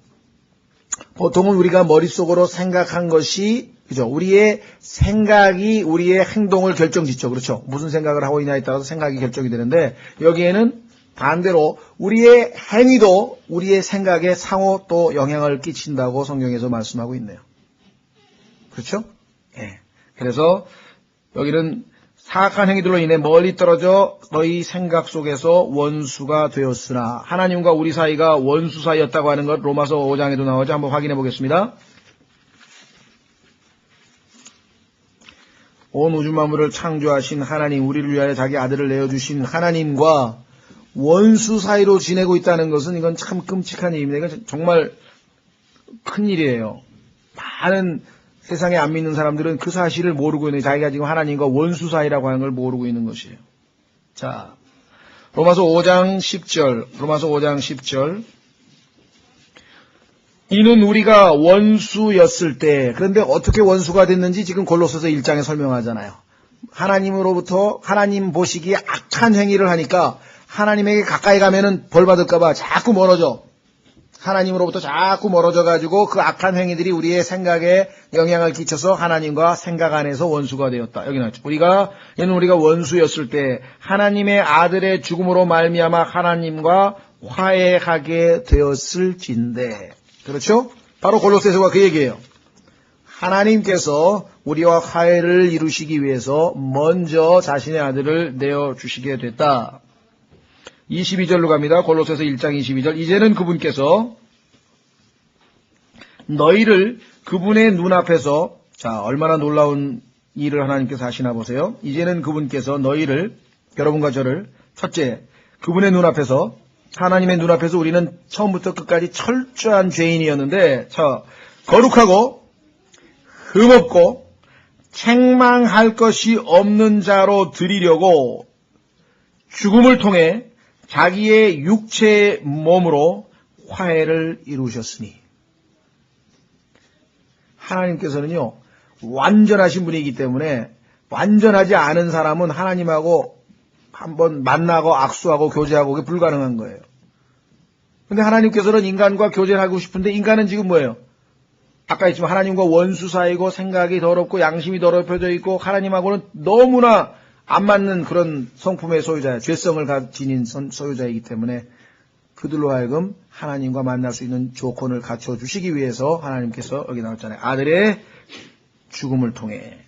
보통은 우리가 머릿속으로 생각한 것이, 그죠? 우리의 생각이 우리의 행동을 결정짓죠. 그렇죠? 무슨 생각을 하고 있냐에 따라서 생각이 결정이 되는데, 여기에는 반대로 우리의 행위도 우리의 생각에 상호 또 영향을 끼친다고 성경에서 말씀하고 있네요. 그렇죠? 예. 그래서 여기는 사악한 행위들로 인해 멀리 떨어져 너희 생각 속에서 원수가 되었으나, 하나님과 우리 사이가 원수 사이였다고 하는 것 로마서 5장에도 나오죠. 한번 확인해 보겠습니다. 온 우주 만물을 창조하신 하나님, 우리를 위하여 자기 아들을 내어주신 하나님과 원수 사이로 지내고 있다는 것은 이건 참 끔찍한 일입니다. 이건 정말 큰 일이에요. 많은 세상에 안 믿는 사람들은 그 사실을 모르고 있는, 자기가 지금 하나님과 원수 사이라고 하는 걸 모르고 있는 것이에요. 자, 로마서 5장 10절. 이는 우리가 원수였을 때, 그런데 어떻게 원수가 됐는지 지금 골로새서 1장에 설명하잖아요. 하나님으로부터 하나님 보시기에 악한 행위를 하니까 하나님에게 가까이 가면은 벌 받을까봐 자꾸 멀어져. 하나님으로부터 자꾸 멀어져가지고 그 악한 행위들이 우리의 생각에 영향을 끼쳐서 하나님과 생각 안에서 원수가 되었다. 여기 나왔죠. 이는 우리가 원수였을 때 하나님의 아들의 죽음으로 말미암아 하나님과 화해하게 되었을진데. 그렇죠? 바로 골로새서가 그 얘기예요. 하나님께서 우리와 화해를 이루시기 위해서 먼저 자신의 아들을 내어주시게 됐다. 22절로 갑니다. 골로새서 1장 22절. 이제는 그분께서 너희를 그분의 눈앞에서, 자, 얼마나 놀라운 일을 하나님께서 하시나 보세요. 이제는 그분께서 너희를, 여러분과 저를, 첫째, 그분의 눈앞에서, 하나님의 눈앞에서 우리는 처음부터 끝까지 철저한 죄인이었는데, 자, 거룩하고 흠없고 책망할 것이 없는 자로 드리려고 죽음을 통해 자기의 육체의 몸으로 화해를 이루셨으니. 하나님께서는요, 완전하신 분이기 때문에 완전하지 않은 사람은 하나님하고 한번 만나고 악수하고 교제하고 그게 불가능한 거예요. 근데 하나님께서는 인간과 교제를 하고 싶은데 인간은 지금 뭐예요? 아까 했지만 하나님과 원수 사이고 생각이 더럽고 양심이 더럽혀져 있고 하나님하고는 너무나 안 맞는 그런 성품의 소유자예요. 죄성을 지닌 소유자이기 때문에 그들로 하여금 하나님과 만날 수 있는 조건을 갖춰주시기 위해서 하나님께서 여기 나왔잖아요. 아들의 죽음을 통해.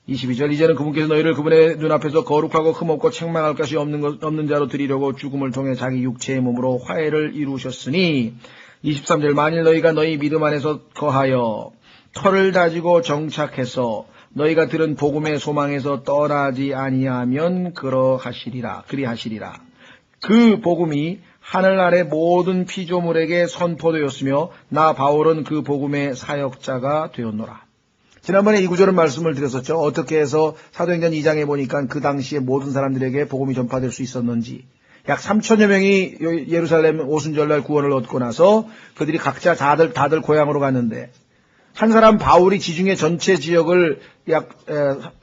22절. 이제는 그분께서 너희를 그분의 눈앞에서 거룩하고 흠없고 책망할 것이 없는 자로 드리려고 죽음을 통해 자기 육체의 몸으로 화해를 이루셨으니. 23절. 만일 너희가 너희 믿음 안에서 거하여 터를 다지고 정착해서 너희가 들은 복음의 소망에서 떠나지 아니하면 그리하시리라. 그 복음이 하늘 아래 모든 피조물에게 선포되었으며 나 바울은 그 복음의 사역자가 되었노라. 지난번에 이 구절은 말씀을 드렸었죠. 어떻게 해서 사도행전 2장에 보니까 그 당시에 모든 사람들에게 복음이 전파될 수 있었는지. 약 3천여 명이 예루살렘 오순절날 구원을 얻고 나서 그들이 각자 다들 고향으로 갔는데 한 사람 바울이 지중해 전체 지역을 약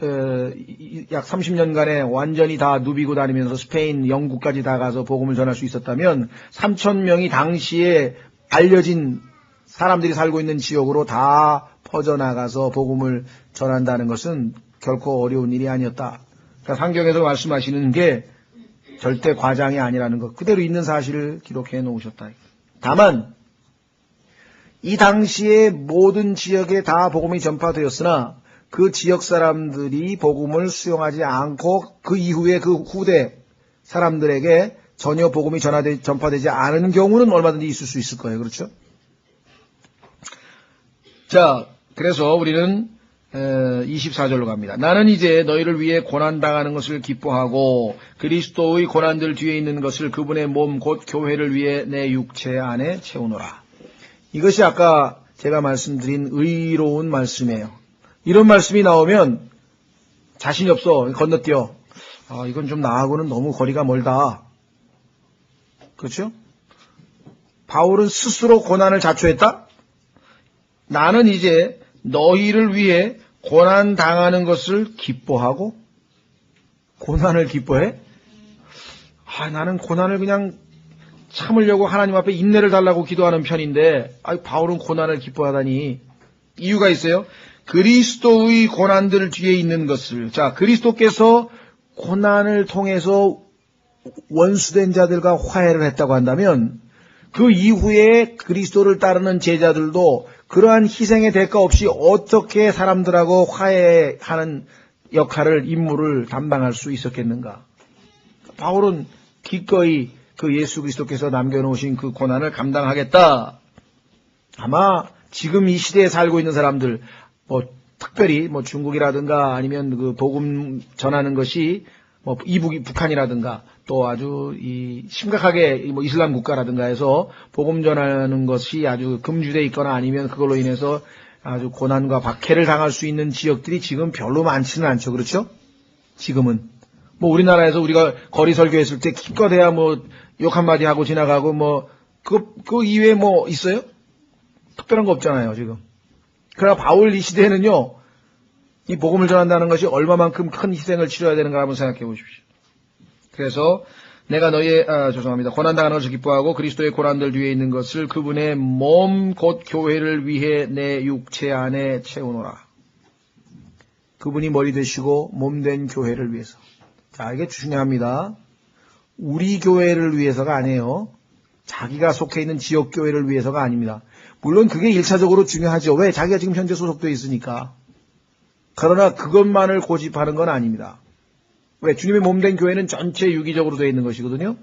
30년간에 완전히 다 누비고 다니면서 스페인, 영국까지 다 가서 복음을 전할 수 있었다면 3,000명이 당시에 알려진 사람들이 살고 있는 지역으로 다 퍼져나가서 복음을 전한다는 것은 결코 어려운 일이 아니었다. 그러니까 성경에서 말씀하시는 게 절대 과장이 아니라는 것, 그대로 있는 사실을 기록해 놓으셨다. 다만 이 당시에 모든 지역에 다 복음이 전파되었으나 그 지역 사람들이 복음을 수용하지 않고 그 이후에 그 후대 사람들에게 전혀 복음이 전파되지 않은 경우는 얼마든지 있을 수 있을 거예요. 그렇죠? 자, 그래서 우리는 24절로 갑니다. 나는 이제 너희를 위해 고난당하는 것을 기뻐하고 그리스도의 고난들 뒤에 있는 것을 그분의 몸 곧 교회를 위해 내 육체 안에 채우노라. 이것이 아까 제가 말씀드린 의로운 말씀이에요. 이런 말씀이 나오면 자신이 없어. 건너뛰어. 이건 좀 나하고는 너무 거리가 멀다. 그렇죠? 바울은 스스로 고난을 자초했다? 나는 이제 너희를 위해 고난 당하는 것을 기뻐하고 고난을 기뻐해? 나는 고난을 그냥 참으려고 하나님 앞에 인내를 달라고 기도하는 편인데 바울은 고난을 기뻐하다니 이유가 있어요. 그리스도의 고난들 뒤에 있는 것을 그리스도께서 고난을 통해서 원수된 자들과 화해를 했다고 한다면 그 이후에 그리스도를 따르는 제자들도 그러한 희생의 대가 없이 어떻게 사람들하고 화해하는 역할을 임무를 담당할 수 있었겠는가. 바울은 기꺼이 그 예수 그리스도께서 남겨놓으신 그 고난을 감당하겠다. 아마 지금 이 시대에 살고 있는 사람들 특별히 중국이라든가 아니면 그 복음 전하는 것이 이북이 북한이라든가 또 아주 심각하게 이슬람 국가라든가 해서 복음 전하는 것이 아주 금주되어 있거나 아니면 그걸로 인해서 아주 고난과 박해를 당할 수 있는 지역들이 지금 별로 많지는 않죠. 그렇죠? 지금은 우리나라에서 우리가 거리 설교했을 때 기껏해야 욕 한마디 하고 지나가고 그 이외에 있어요? 특별한 거 없잖아요, 지금. 그러나 바울 이 시대에는요, 이 복음을 전한다는 것이 얼마만큼 큰 희생을 치러야 되는가 한번 생각해 보십시오. 그래서 내가 너희의 고난당하는 것을 기뻐하고 그리스도의 고난들 뒤에 있는 것을 그분의 몸 곧 교회를 위해 내 육체 안에 채우노라. 그분이 머리 되시고 몸 된 교회를 위해서. 이게 중요합니다. 우리 교회를 위해서가 아니에요. 자기가 속해 있는 지역 교회를 위해서가 아닙니다. 물론 그게 1차적으로 중요하죠. 왜? 자기가 지금 현재 소속되어 있으니까. 그러나 그것만을 고집하는 건 아닙니다. 왜? 주님의 몸된 교회는 전체 유기적으로 되어 있는 것이거든요.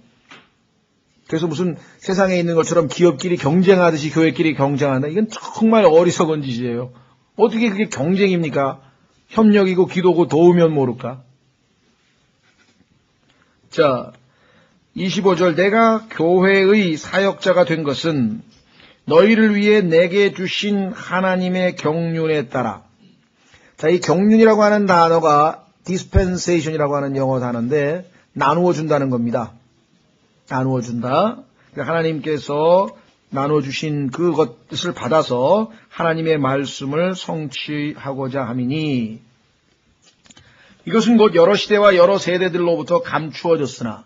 그래서 무슨 세상에 있는 것처럼 기업끼리 경쟁하듯이 교회끼리 경쟁한다. 이건 정말 어리석은 짓이에요. 어떻게 그게 경쟁입니까? 협력이고 기도고 도우면 모를까? 25절 내가 교회의 사역자가 된 것은 너희를 위해 내게 주신 하나님의 경륜에 따라. 이 경륜이라고 하는 단어가 dispensation이라고 하는 영어 단어인데 나누어 준다는 겁니다. 나누어 준다. 하나님께서 나누어 주신 그것을 받아서 하나님의 말씀을 성취하고자 함이니 이것은 곧 여러 시대와 여러 세대들로부터 감추어졌으나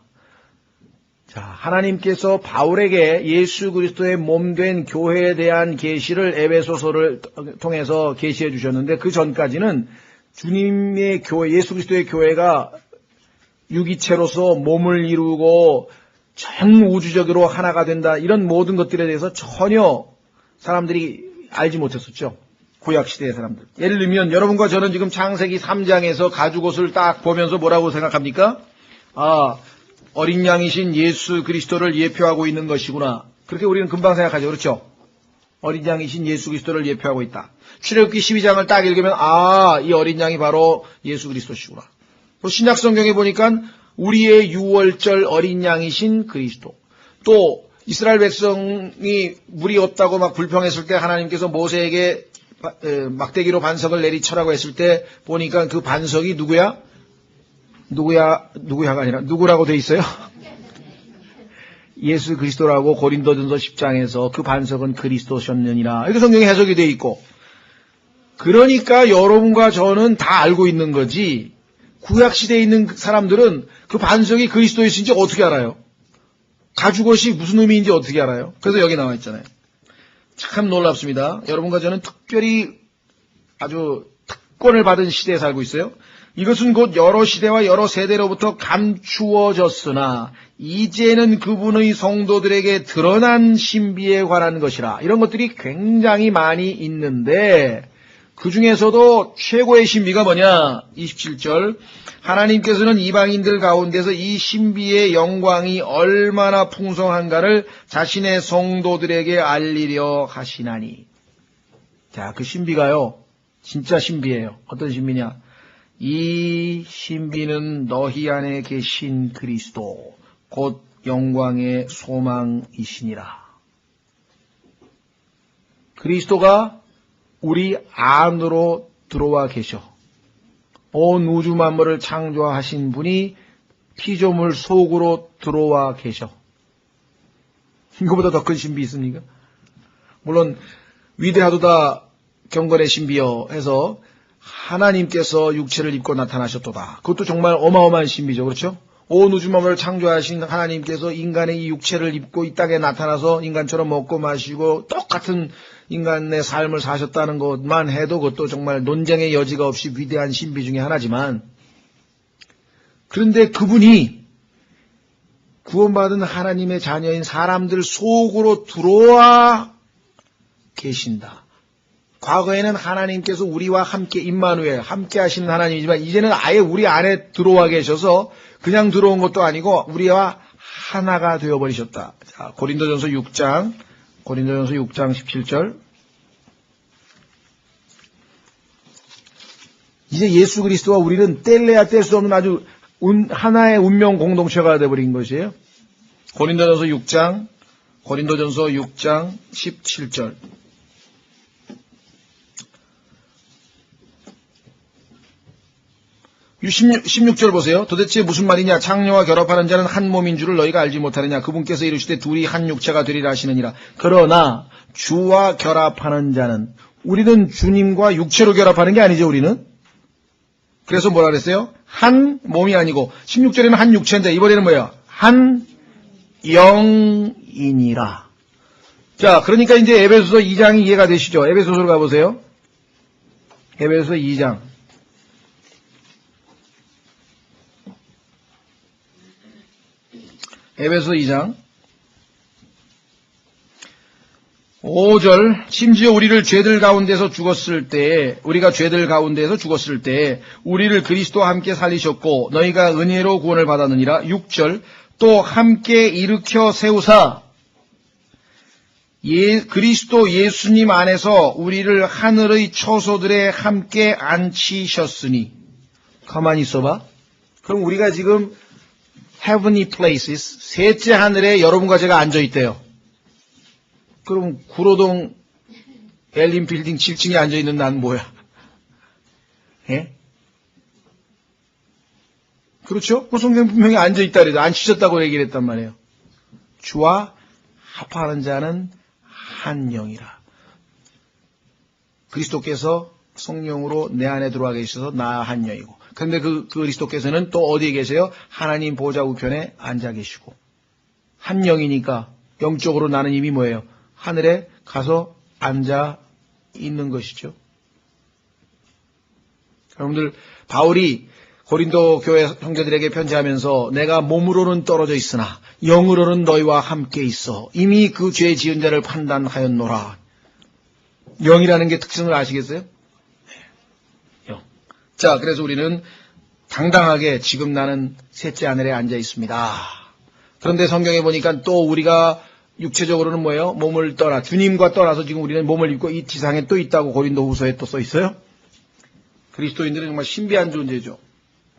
하나님께서 바울에게 예수 그리스도의 몸된 교회에 대한 계시를 에베소서를 통해서 계시해 주셨는데 그 전까지는 주님의 교회, 예수 그리스도의 교회가 유기체로서 몸을 이루고 전 우주적으로 하나가 된다. 이런 모든 것들에 대해서 전혀 사람들이 알지 못했었죠. 구약시대의 사람들. 예를 들면 여러분과 저는 지금 창세기 3장에서 가죽옷을 딱 보면서 뭐라고 생각합니까? 어린 양이신 예수 그리스도를 예표하고 있는 것이구나. 그렇게 우리는 금방 생각하죠. 그렇죠? 어린 양이신 예수 그리스도를 예표하고 있다. 출애굽기 12장을 딱 읽으면 이 어린 양이 바로 예수 그리스도시구나. 또 신약 성경에 보니까 우리의 유월절 어린 양이신 그리스도. 또 이스라엘 백성이 물이 없다고 막 불평했을 때 하나님께서 모세에게 막대기로 반석을 내리쳐라고 했을 때 보니까 그 반석이 누구야가 아니라 누구라고 돼 있어요? 예수 그리스도라고 고린도전서 10장에서 그 반석은 그리스도셨느니라. 이렇게 성경에 해석이 돼 있고. 그러니까 여러분과 저는 다 알고 있는 거지. 구약시대에 있는 사람들은 그 반석이 그리스도이신지 어떻게 알아요? 가죽옷이 무슨 의미인지 어떻게 알아요? 그래서 여기 나와 있잖아요. 참 놀랍습니다. 여러분과 저는 특별히 아주 특권을 받은 시대에 살고 있어요. 이것은 곧 여러 시대와 여러 세대로부터 감추어졌으나 이제는 그분의 성도들에게 드러난 신비에 관한 것이라. 이런 것들이 굉장히 많이 있는데 그 중에서도 최고의 신비가 뭐냐? 27절 하나님께서는 이방인들 가운데서 이 신비의 영광이 얼마나 풍성한가를 자신의 성도들에게 알리려 하시나니. 자, 그 신비가요, 진짜 신비예요. 어떤 신비냐? 이 신비는 너희 안에 계신 그리스도, 곧 영광의 소망이시니라. 그리스도가 우리 안으로 들어와 계셔. 온 우주 만물을 창조하신 분이 피조물 속으로 들어와 계셔. 이거보다 더 큰 신비 있습니까? 물론 위대하도다 경건의 신비여 해서 하나님께서 육체를 입고 나타나셨도다. 그것도 정말 어마어마한 신비죠. 그렇죠? 온 우주 만물을 창조하신 하나님께서 인간의 이 육체를 입고 이 땅에 나타나서 인간처럼 먹고 마시고 똑같은 인간의 삶을 사셨다는 것만 해도 그것도 정말 논쟁의 여지가 없이 위대한 신비 중에 하나지만, 그런데 그분이 구원받은 하나님의 자녀인 사람들 속으로 들어와 계신다. 과거에는 하나님께서 우리와 함께 임마누엘, 함께 하시는 하나님이지만 이제는 아예 우리 안에 들어와 계셔서 그냥 들어온 것도 아니고 우리와 하나가 되어버리셨다. 자, 고린도전서 6장 17절. 이제 예수 그리스도와 우리는 뗄래야 뗄 수 없는 아주 하나의 운명 공동체가 되어버린 것이에요. 고린도전서 6장 17절. 16절 보세요. 도대체 무슨 말이냐? 창녀와 결합하는 자는 한 몸인 줄을 너희가 알지 못하느냐? 그분께서 이르시되 둘이 한 육체가 되리라 하시느니라. 그러나 주와 결합하는 자는, 우리는 주님과 육체로 결합하는 게 아니죠, 우리는. 그래서 뭐라 그랬어요? 한 몸이 아니고, 16절에는 한 육체인데 이번에는 뭐예요? 한 영이니라. 자, 그러니까 이제 에베소서 2장이 이해가 되시죠? 에베소서로 가보세요. 에베소서 2장. 에베소 2장 5절. 심지어 우리가 죄들 가운데서 죽었을 때 우리를 그리스도와 함께 살리셨고 너희가 은혜로 구원을 받았느니라. 6절. 또 함께 일으켜 세우사 그리스도 예수님 안에서 우리를 하늘의 처소들에 함께 앉히셨으니. 가만히 있어봐. 그럼 우리가 지금 heavenly places, 셋째 하늘에 여러분과 제가 앉아있대요. 그럼 구로동 엘린 빌딩 7층에 앉아있는 난 뭐야? 예? 그렇죠? 그 성경 분명히 앉아있다 그래도 앉히셨다고 얘기를 했단 말이에요. 주와 합하는 자는 한 영이라. 그리스도께서 성령으로 내 안에 들어와 계셔서 나 한 영이고, 그런데 그 그리스도께서는 또 어디에 계세요? 하나님 보좌 우편에 앉아 계시고, 한 영이니까 영적으로 나는 이미 뭐예요? 하늘에 가서 앉아 있는 것이죠. 여러분들, 바울이 고린도 교회 형제들에게 편지하면서 내가 몸으로는 떨어져 있으나 영으로는 너희와 함께 있어 이미 그 죄 지은 자를 판단하였노라. 영이라는 게 특징을 아시겠어요? 영. 자, 그래서 우리는 당당하게 지금 나는 셋째 하늘에 앉아 있습니다. 그런데 성경에 보니까 또 우리가 육체적으로는 뭐예요? 몸을 떠나, 주님과 떠나서 지금 우리는 몸을 입고 이 지상에 또 있다고 고린도 후서에 또 써 있어요. 그리스도인들은 정말 신비한 존재죠.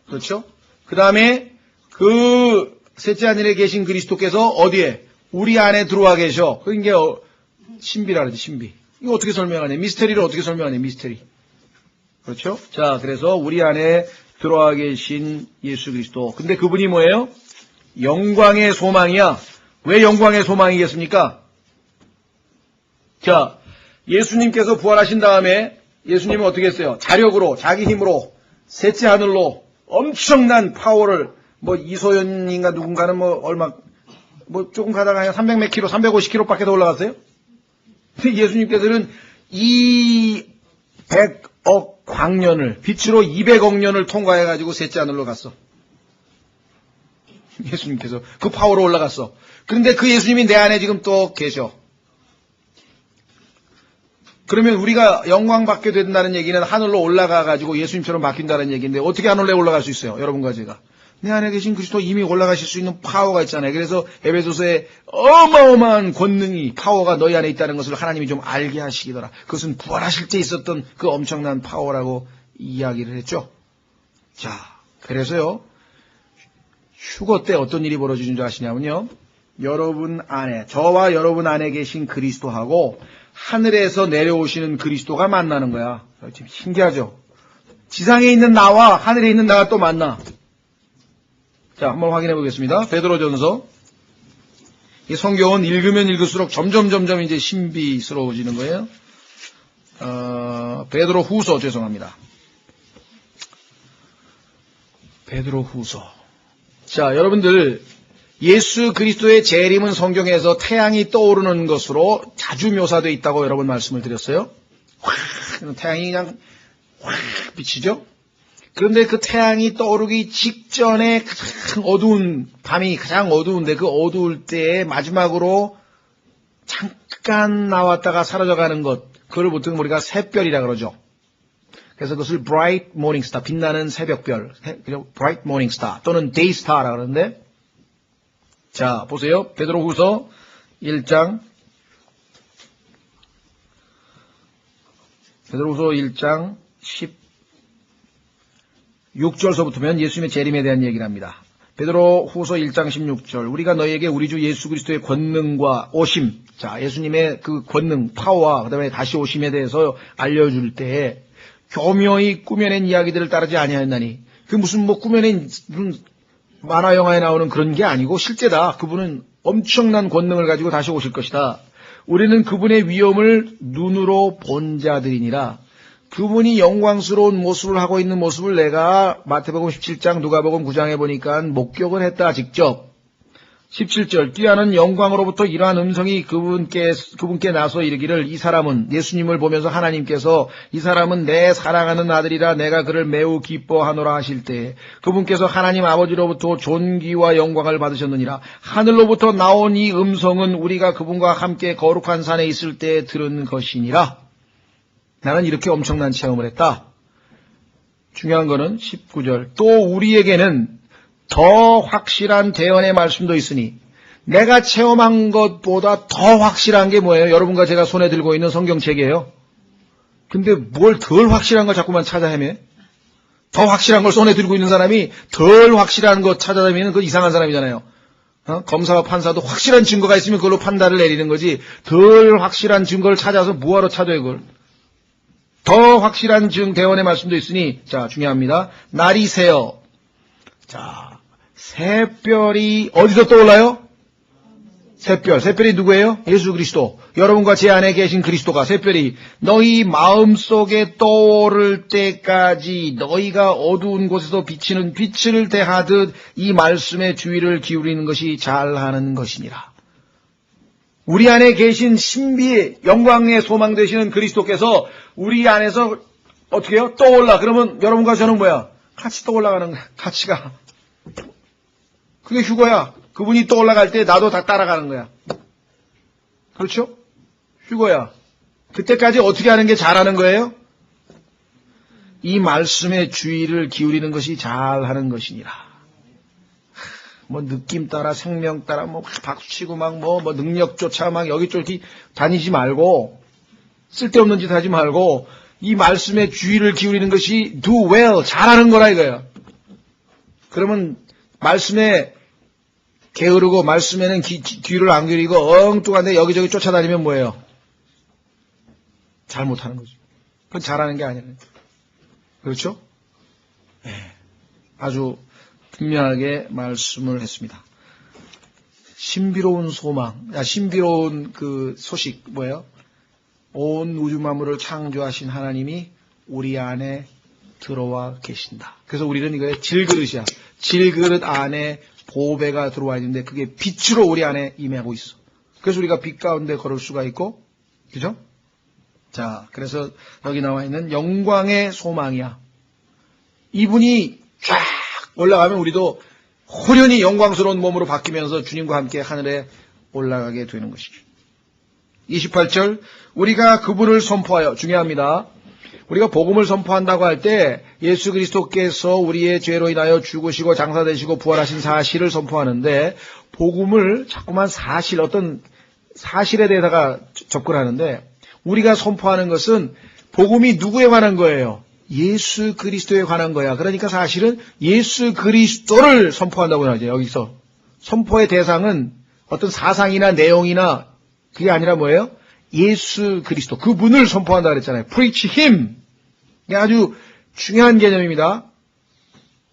그렇죠? 그 다음에 그 셋째 하늘에 계신 그리스도께서 어디에? 우리 안에 들어와 계셔. 그게 신비라 그러지, 신비. 이거 어떻게 설명하냐? 미스테리를 어떻게 설명하냐? 미스테리. 그렇죠? 자, 그래서 우리 안에 들어와 계신 예수 그리스도. 근데 그분이 뭐예요? 영광의 소망이야. 왜 영광의 소망이겠습니까? 자, 예수님께서 부활하신 다음에 예수님은 어떻게 했어요? 자력으로, 자기 힘으로, 셋째 하늘로 엄청난 파워를, 뭐 이소연인가 누군가는 조금 가다가 그냥 300 몇 킬로, 350킬로 밖에 더 올라갔어요? 근데 예수님께서는 200억 광년을, 빛으로 200억 년을 통과해가지고 셋째 하늘로 갔어. 예수님께서 그 파워로 올라갔어. 그런데 그 예수님이 내 안에 지금 또 계셔. 그러면 우리가 영광 받게 된다는 얘기는 하늘로 올라가가지고 예수님처럼 바뀐다는 얘기인데 어떻게 하늘로 올라갈 수 있어요? 여러분과 제가. 내 안에 계신 그리스도 이미 올라가실 수 있는 파워가 있잖아요. 그래서 에베소서에 어마어마한 권능이 파워가 너희 안에 있다는 것을 하나님이 좀 알게 하시기더라. 그것은 부활하실 때 있었던 그 엄청난 파워라고 이야기를 했죠. 자, 그래서요. 휴거 때 어떤 일이 벌어지는 줄 아시냐면요. 여러분 안에, 저와 여러분 안에 계신 그리스도하고 하늘에서 내려오시는 그리스도가 만나는 거야. 지금 신기하죠? 지상에 있는 나와 하늘에 있는 나가 또 만나. 자, 한번 확인해 보겠습니다. 베드로전서. 이 성경은 읽으면 읽을수록 점점 이제 신비스러워지는 거예요. 베드로 후서 죄송합니다. 베드로 후서. 자, 여러분들 예수 그리스도의 재림은 성경에서 태양이 떠오르는 것으로 자주 묘사되어 있다고 여러분 말씀을 드렸어요. 태양이 그냥 확 비치죠. 그런데 그 태양이 떠오르기 직전에 가장 어두운 밤이 가장 어두운데 그 어두울 때에 마지막으로 잠깐 나왔다가 사라져가는 것, 그걸 보통 우리가 새별이라 그러죠. 그래서 그것을 bright morning star, 빛나는 새벽별, bright morning star 또는 day star라 그러는데, 자 보세요. 베드로후서 1장, 베드로후서 1장 16절서부터면 예수님의 재림에 대한 얘기를 합니다. 베드로후서 1장 16절, 우리가 너희에게 우리 주 예수 그리스도의 권능과 오심, 자 예수님의 그 권능, 파워와 그 다음에 다시 오심에 대해서 알려줄 때에 교묘히 꾸며낸 이야기들을 따르지 아니하였나니, 그 무슨 뭐 꾸며낸 만화 영화에 나오는 그런 게 아니고 실제다. 그분은 엄청난 권능을 가지고 다시 오실 것이다. 우리는 그분의 위엄을 눈으로 본 자들이니라. 그분이 영광스러운 모습을 하고 있는 모습을 내가 마태복음 17장, 누가복음 9장에 보니까 목격을 했다, 직접. 17절, 뛰어난 영광으로부터 이러한 음성이 그분께 나서 이르기를, 이 사람은, 예수님을 보면서 하나님께서 이 사람은 내 사랑하는 아들이라 내가 그를 매우 기뻐하노라 하실 때 그분께서 하나님 아버지로부터 존귀와 영광을 받으셨느니라. 하늘로부터 나온 이 음성은 우리가 그분과 함께 거룩한 산에 있을 때 들은 것이니라. 나는 이렇게 엄청난 체험을 했다. 중요한 거는 19절, 또 우리에게는 더 확실한 대언의 말씀도 있으니, 내가 체험한 것보다 더 확실한 게 뭐예요? 여러분과 제가 손에 들고 있는 성경책이에요. 근데 뭘 덜 확실한 걸 자꾸만 찾아 헤매? 더 확실한 걸 손에 들고 있는 사람이 덜 확실한 것 찾아다니면 그 이상한 사람이잖아요. 검사와 판사도 확실한 증거가 있으면 그걸로 판단을 내리는 거지, 덜 확실한 증거를 찾아서 뭐하러 찾아요 그걸? 더 확실한 대언의 말씀도 있으니, 자 중요합니다. 날이 새어. 자, 새별이 어디서 떠올라요? 새별이 누구예요? 예수 그리스도. 여러분과 제 안에 계신 그리스도가, 새별이 너희 마음속에 떠오를 때까지 너희가 어두운 곳에서 비치는 빛을 대하듯 이 말씀에 주의를 기울이는 것이 잘하는 것이니라. 우리 안에 계신 신비의 영광의 소망 되시는 그리스도께서 우리 안에서 어떻게 해요? 떠올라. 그러면 여러분과 저는 뭐야? 같이 떠올라가는 거야. 같이 가. 그게 휴거야. 그분이 떠올라갈 때 나도 다 따라가는 거야. 그렇죠? 휴거야. 그때까지 어떻게 하는 게 잘하는 거예요? 이 말씀에 주의를 기울이는 것이 잘하는 것이니라. 뭐 느낌 따라, 생명 따라, 뭐 박수치고 막 뭐 능력조차 막 여기저기 다니지 말고, 쓸데없는 짓 하지 말고 이 말씀에 주의를 기울이는 것이 do well, 잘하는 거라 이거야. 그러면 말씀에 게으르고 말씀에는 귀를 안 기울이고 엉뚱한데 여기저기 쫓아다니면 뭐예요? 잘못하는 거죠. 그건 잘하는 게 아니에요. 그렇죠? 네. 아주 분명하게 말씀을 했습니다. 신비로운 소망, 신비로운 그 소식 뭐예요? 온 우주 만물을 창조하신 하나님이 우리 안에 들어와 계신다. 그래서 우리는 이거에 질그릇이야. 질그릇 안에 보배가 들어와 있는데 그게 빛으로 우리 안에 임하고 있어. 그래서 우리가 빛 가운데 걸을 수가 있고, 그죠? 자, 그래서 여기 나와 있는 영광의 소망이야. 이분이 쫙 올라가면 우리도 호련히 영광스러운 몸으로 바뀌면서 주님과 함께 하늘에 올라가게 되는 것이죠. 28절, 우리가 그분을 선포하여, 중요합니다. 우리가 복음을 선포한다고 할 때 예수 그리스도께서 우리의 죄로 인하여 죽으시고 장사되시고 부활하신 사실을 선포하는데, 복음을 자꾸만 어떤 사실에 대해서가 접근하는데, 우리가 선포하는 것은 복음이 누구에 관한 거예요? 예수 그리스도에 관한 거야. 그러니까 사실은 예수 그리스도를 선포한다고 하죠. 여기서 선포의 대상은 어떤 사상이나 내용이나 그게 아니라 뭐예요? 예수 그리스도, 그분을 선포한다 그랬잖아요. Preach Him. 이게 아주 중요한 개념입니다.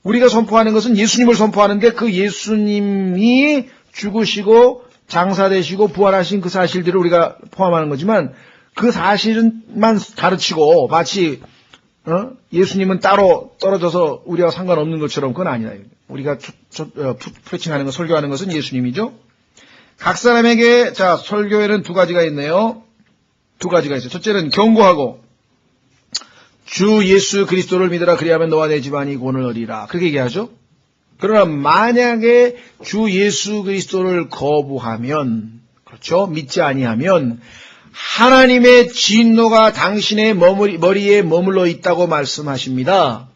우리가 선포하는 것은 예수님을 선포하는데, 그 예수님이 죽으시고 장사되시고 부활하신 그 사실들을 우리가 포함하는 거지만, 그 사실만 가르치고 마치 예수님은 따로 떨어져서 우리와 상관없는 것처럼, 그건 아니다. 우리가 프리칭하는 것, 설교하는 것은 예수님이죠. 각 사람에게, 자, 설교에는 두 가지가 있네요. 두 가지가 있어요. 첫째는 경고하고, 주 예수 그리스도를 믿으라, 그리하면 너와 내 집안이 구원을 얻으리라, 그렇게 얘기하죠. 그러나 만약에 주 예수 그리스도를 거부하면, 그렇죠, 믿지 아니하면 하나님의 진노가 당신의 머리에 머물러 있다고 말씀하십니다.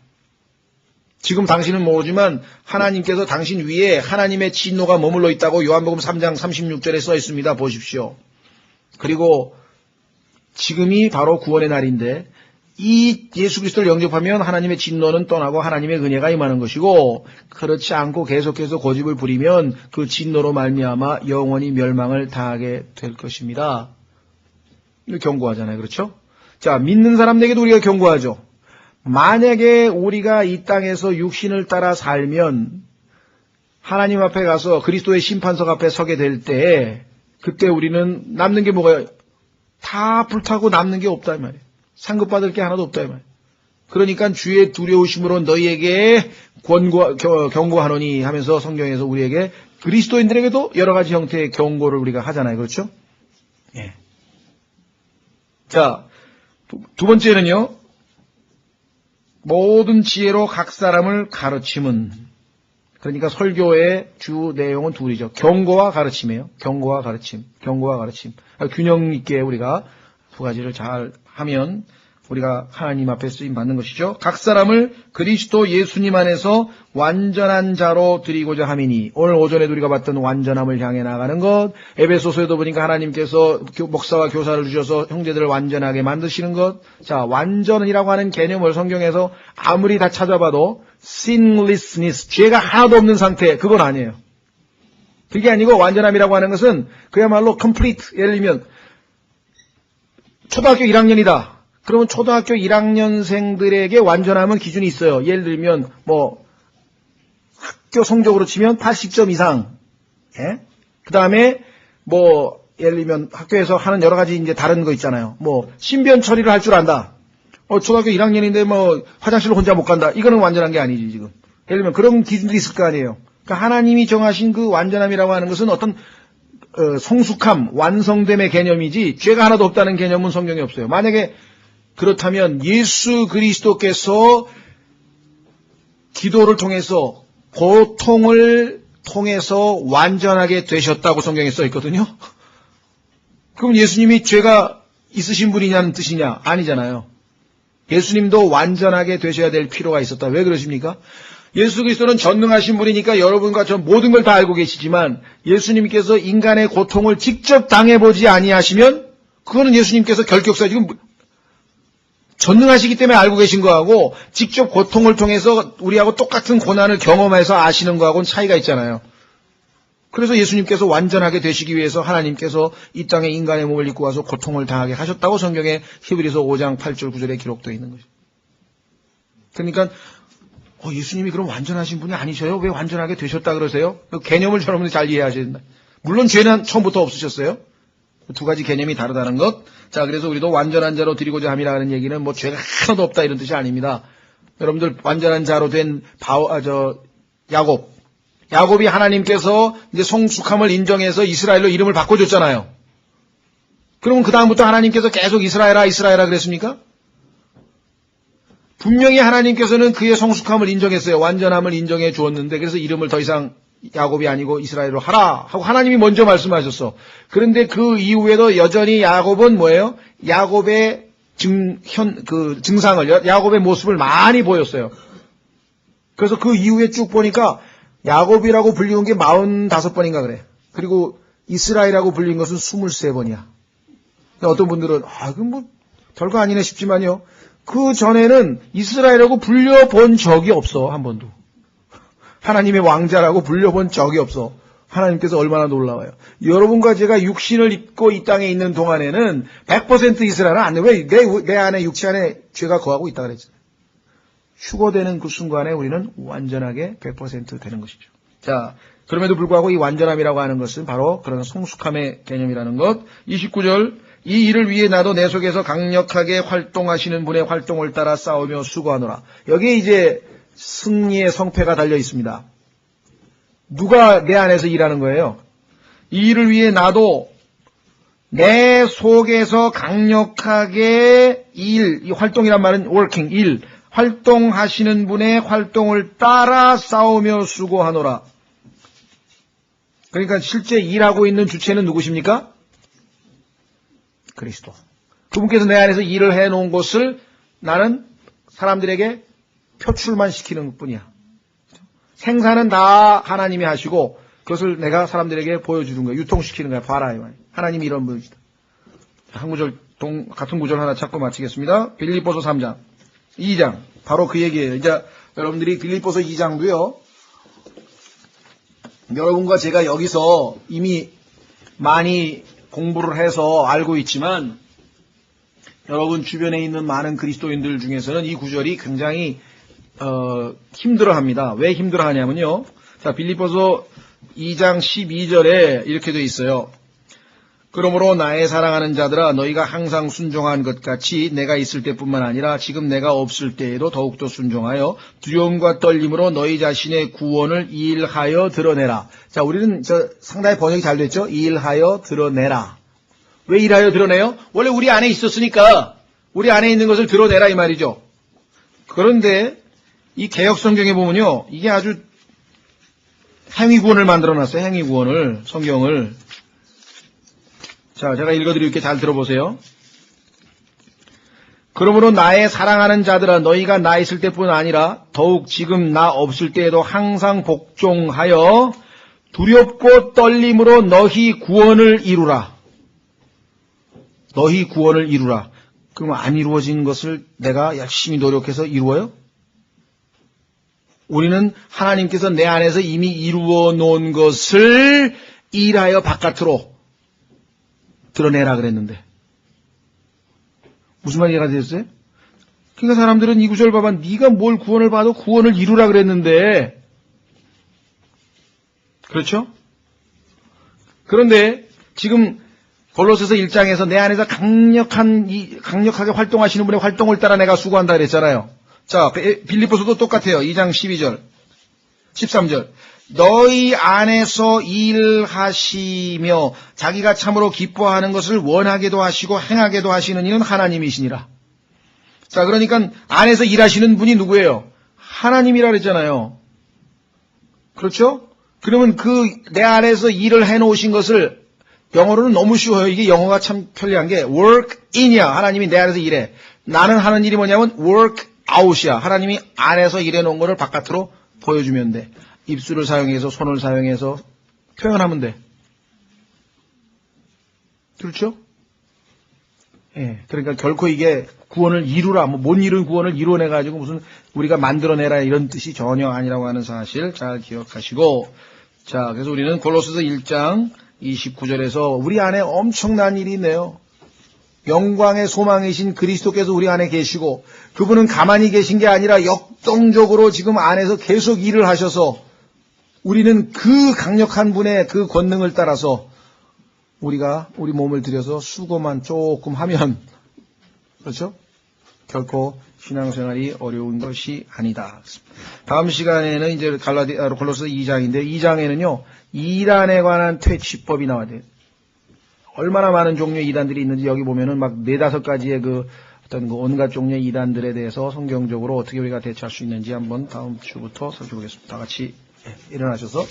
지금 당신은 모르지만 하나님께서 당신 위에 하나님의 진노가 머물러 있다고 요한복음 3장 36절에 써 있습니다. 보십시오. 그리고 지금이 바로 구원의 날인데, 이 예수 그리스도를 영접하면 하나님의 진노는 떠나고 하나님의 은혜가 임하는 것이고, 그렇지 않고 계속해서 고집을 부리면 그 진노로 말미암아 영원히 멸망을 당하게 될 것입니다. 이거 경고하잖아요. 그렇죠? 자, 믿는 사람에게도 우리가 경고하죠. 만약에 우리가 이 땅에서 육신을 따라 살면 하나님 앞에 가서 그리스도의 심판석 앞에 서게 될 때, 그때 우리는 남는 게 뭐가, 다 불타고 남는 게 없다 이 말이에요. 상급받을 게 하나도 없다 이 말이에요. 그러니까 주의 두려우심으로 너희에게 경고하노니 하면서 성경에서 우리에게, 그리스도인들에게도 여러 가지 형태의 경고를 우리가 하잖아요. 그렇죠? 예. 자, 두 번째는요, 모든 지혜로 각 사람을 가르침은, 그러니까 설교의 주 내용은 둘이죠. 경고와 가르침이에요. 경고와 가르침, 경고와 가르침. 균형 있게 우리가 두 가지를 잘 하면 우리가 하나님 앞에 쓰임 받는 것이죠. 각 사람을 그리스도 예수님 안에서 완전한 자로 드리고자 함이니, 오늘 오전에도 우리가 봤던 완전함을 향해 나가는 것, 에베소서에도 보니까 하나님께서 목사와 교사를 주셔서 형제들을 완전하게 만드시는 것. 자, 완전이라고 하는 개념을 성경에서 아무리 다 찾아봐도 sinlessness, 죄가 하나도 없는 상태, 그건 아니에요. 그게 아니고 완전함이라고 하는 것은 그야말로 complete. 예를 들면 초등학교 1학년이다. 그러면 초등학교 1학년생들에게 완전함은 기준이 있어요. 예를 들면 뭐 학교 성적으로 치면 80점 이상. 예? 그다음에 뭐 예를 들면 학교에서 하는 여러 가지 이제 다른 거 있잖아요. 뭐 신변 처리를 할 줄 안다. 초등학교 1학년인데 뭐 화장실을 혼자 못 간다. 이거는 완전한 게 아니지 지금. 예를 들면 그런 기준들이 있을 거 아니에요. 그러니까 하나님이 정하신 그 완전함이라고 하는 것은 어떤 성숙함, 완성됨의 개념이지 죄가 하나도 없다는 개념은 성경에 없어요. 만약에 그렇다면 예수 그리스도께서 기도를 통해서, 고통을 통해서 완전하게 되셨다고 성경에 써 있거든요. 그럼 예수님이 죄가 있으신 분이냐는 뜻이냐? 아니잖아요. 예수님도 완전하게 되셔야 될 필요가 있었다. 왜 그러십니까? 예수 그리스도는 전능하신 분이니까 여러분과 저 모든 걸 다 알고 계시지만, 예수님께서 인간의 고통을 직접 당해보지 아니하시면 그거는 예수님께서 결격사, 지금 전능하시기 때문에 알고 계신 거하고 직접 고통을 통해서 우리하고 똑같은 고난을 경험해서 아시는 거하고는 차이가 있잖아요. 그래서 예수님께서 완전하게 되시기 위해서 하나님께서 이 땅에 인간의 몸을 입고 와서 고통을 당하게 하셨다고 성경에 히브리서 5장 8절 9절에 기록되어 있는 거죠. 그러니까 예수님이 그럼 완전하신 분이 아니셔요? 왜 완전하게 되셨다 그러세요? 그 개념을 여러분들 잘 이해하셔야 된다. 물론 죄는 처음부터 없으셨어요. 두 가지 개념이 다르다는 것. 자, 그래서 우리도 완전한 자로 드리고자 함이라 하는 얘기는 뭐 죄가 하나도 없다 이런 뜻이 아닙니다. 여러분들 완전한 자로 된 야곱이 하나님께서 이제 성숙함을 인정해서 이스라엘로 이름을 바꿔줬잖아요. 그러면 그 다음부터 하나님께서 계속 이스라엘아 그랬습니까? 분명히 하나님께서는 그의 성숙함을 인정했어요. 완전함을 인정해 주었는데, 그래서 이름을 더 이상 야곱이 아니고 이스라엘로 하라 하고 하나님이 먼저 말씀하셨어. 그런데 그 이후에도 여전히 야곱은 뭐예요? 야곱의 증상을, 야곱의 모습을 많이 보였어요. 그래서 그 이후에 쭉 보니까 야곱이라고 불리운 게 45번인가 그래. 그리고 이스라엘이라고 불린 것은 23번이야. 어떤 분들은, 그건 뭐, 별거 아니네 싶지만요. 그 전에는 이스라엘이라고 불려본 적이 없어, 한 번도. 하나님의 왕자라고 불려본 적이 없어. 하나님께서 얼마나 놀라워요. 여러분과 제가 육신을 입고 이 땅에 있는 동안에는 100% 이스라엘은 안 돼. 왜? 내 안에, 육체 안에 죄가 거하고 있다 그랬잖아요. 휴거되는 그 순간에 우리는 완전하게 100% 되는 것이죠. 자, 그럼에도 불구하고 이 완전함이라고 하는 것은 바로 그런 성숙함의 개념이라는 것. 29절, 이 일을 위해 나도 내 속에서 강력하게 활동하시는 분의 활동을 따라 싸우며 수고하노라. 여기에 이제 승리의 성패가 달려 있습니다. 누가 내 안에서 일하는 거예요? 이 일을 위해 나도 내 속에서 강력하게 이 활동이란 말은 working, 활동하시는 분의 활동을 따라 싸우며 수고하노라. 그러니까 실제 일하고 있는 주체는 누구십니까? 그리스도. 그분께서 내 안에서 일을 해놓은 것을 나는 사람들에게 표출만 시키는 것뿐이야. 생산은 다 하나님이 하시고 그것을 내가 사람들에게 보여주는 거야. 유통시키는 거야. 봐라. 하나님이 이런 분이시다. 한 구절, 같은 구절 하나 찾고 마치겠습니다. 빌립보서 3장, 2장. 바로 그 얘기예요. 이제 여러분들이 빌립보서 2장도요. 여러분과 제가 여기서 이미 많이 공부를 해서 알고 있지만 여러분 주변에 있는 많은 그리스도인들 중에서는 이 구절이 굉장히 힘들어합니다. 왜 힘들어하냐면요. 자, 빌립보서 2장 12절에 이렇게 돼 있어요. 그러므로 나의 사랑하는 자들아 너희가 항상 순종한 것 같이 내가 있을 때뿐만 아니라 지금 내가 없을 때에도 더욱더 순종하여 두려움과 떨림으로 너희 자신의 구원을 일하여 드러내라. 자, 우리는 상당히 번역이 잘 됐죠? 일하여 드러내라. 왜 일하여 드러내요? 원래 우리 안에 있었으니까 우리 안에 있는 것을 드러내라 이 말이죠. 그런데 이 개역성경에 보면요. 이게 아주 행위구원을 만들어놨어요. 행위구원을, 성경을. 자, 제가 읽어드릴게 잘 들어보세요. 그러므로 나의 사랑하는 자들아 너희가 나 있을 때뿐 아니라 더욱 지금 나 없을 때에도 항상 복종하여 두렵고 떨림으로 너희 구원을 이루라. 너희 구원을 이루라. 그럼 안 이루어진 것을 내가 열심히 노력해서 이루어요? 우리는 하나님께서 내 안에서 이미 이루어 놓은 것을 일하여 바깥으로 드러내라 그랬는데 무슨 말이 되겠어요? 그러니까 사람들은 이 구절 봐봐. 네가 뭘 구원을 받아 구원을 이루라 그랬는데 그렇죠? 그런데 지금 골로새서 1장에서 내 안에서 강력하게 활동하시는 분의 활동을 따라 내가 수고한다 그랬잖아요. 자, 빌립보서도 똑같아요. 2장 12절, 13절. 너희 안에서 일하시며 자기가 참으로 기뻐하는 것을 원하게도 하시고 행하게도 하시는 이는 하나님이시니라. 자, 그러니까 안에서 일하시는 분이 누구예요? 하나님이라 그랬잖아요. 그렇죠? 그러면 내 안에서 일을 해놓으신 것을 영어로는 너무 쉬워요. 이게 영어가 참 편리한 게 work in이야. 하나님이 내 안에서 일해. 나는 하는 일이 뭐냐면 work out이야. 하나님이 안에서 일해놓은 거를 바깥으로 보여주면 돼. 입술을 사용해서 손을 사용해서 표현하면 돼. 그렇죠? 예. 그러니까 결코 이게 구원을 이루라, 못 이룬 구원을 이루어내가지고 무슨 우리가 만들어내라 이런 뜻이 전혀 아니라고 하는 사실 잘 기억하시고. 자, 그래서 우리는 골로새서 1장 29절에서 우리 안에 엄청난 일이 있네요. 영광의 소망이신 그리스도께서 우리 안에 계시고 그분은 가만히 계신 게 아니라 역동적으로 지금 안에서 계속 일을 하셔서 우리는 그 강력한 분의 그 권능을 따라서 우리가 우리 몸을 들여서 수고만 조금 하면 그렇죠? 결코 신앙생활이 어려운 것이 아니다. 다음 시간에는 이제 골로새 2장인데 2장에는요. 이단에 관한 퇴치법이 나와야 돼요. 얼마나 많은 종류의 이단들이 있는지 여기 보면은 막 4-5가지의 어떤 온갖 종류의 이단들에 대해서 성경적으로 어떻게 우리가 대처할 수 있는지 한번 다음 주부터 살펴보겠습니다. 다 같이 일어나셔서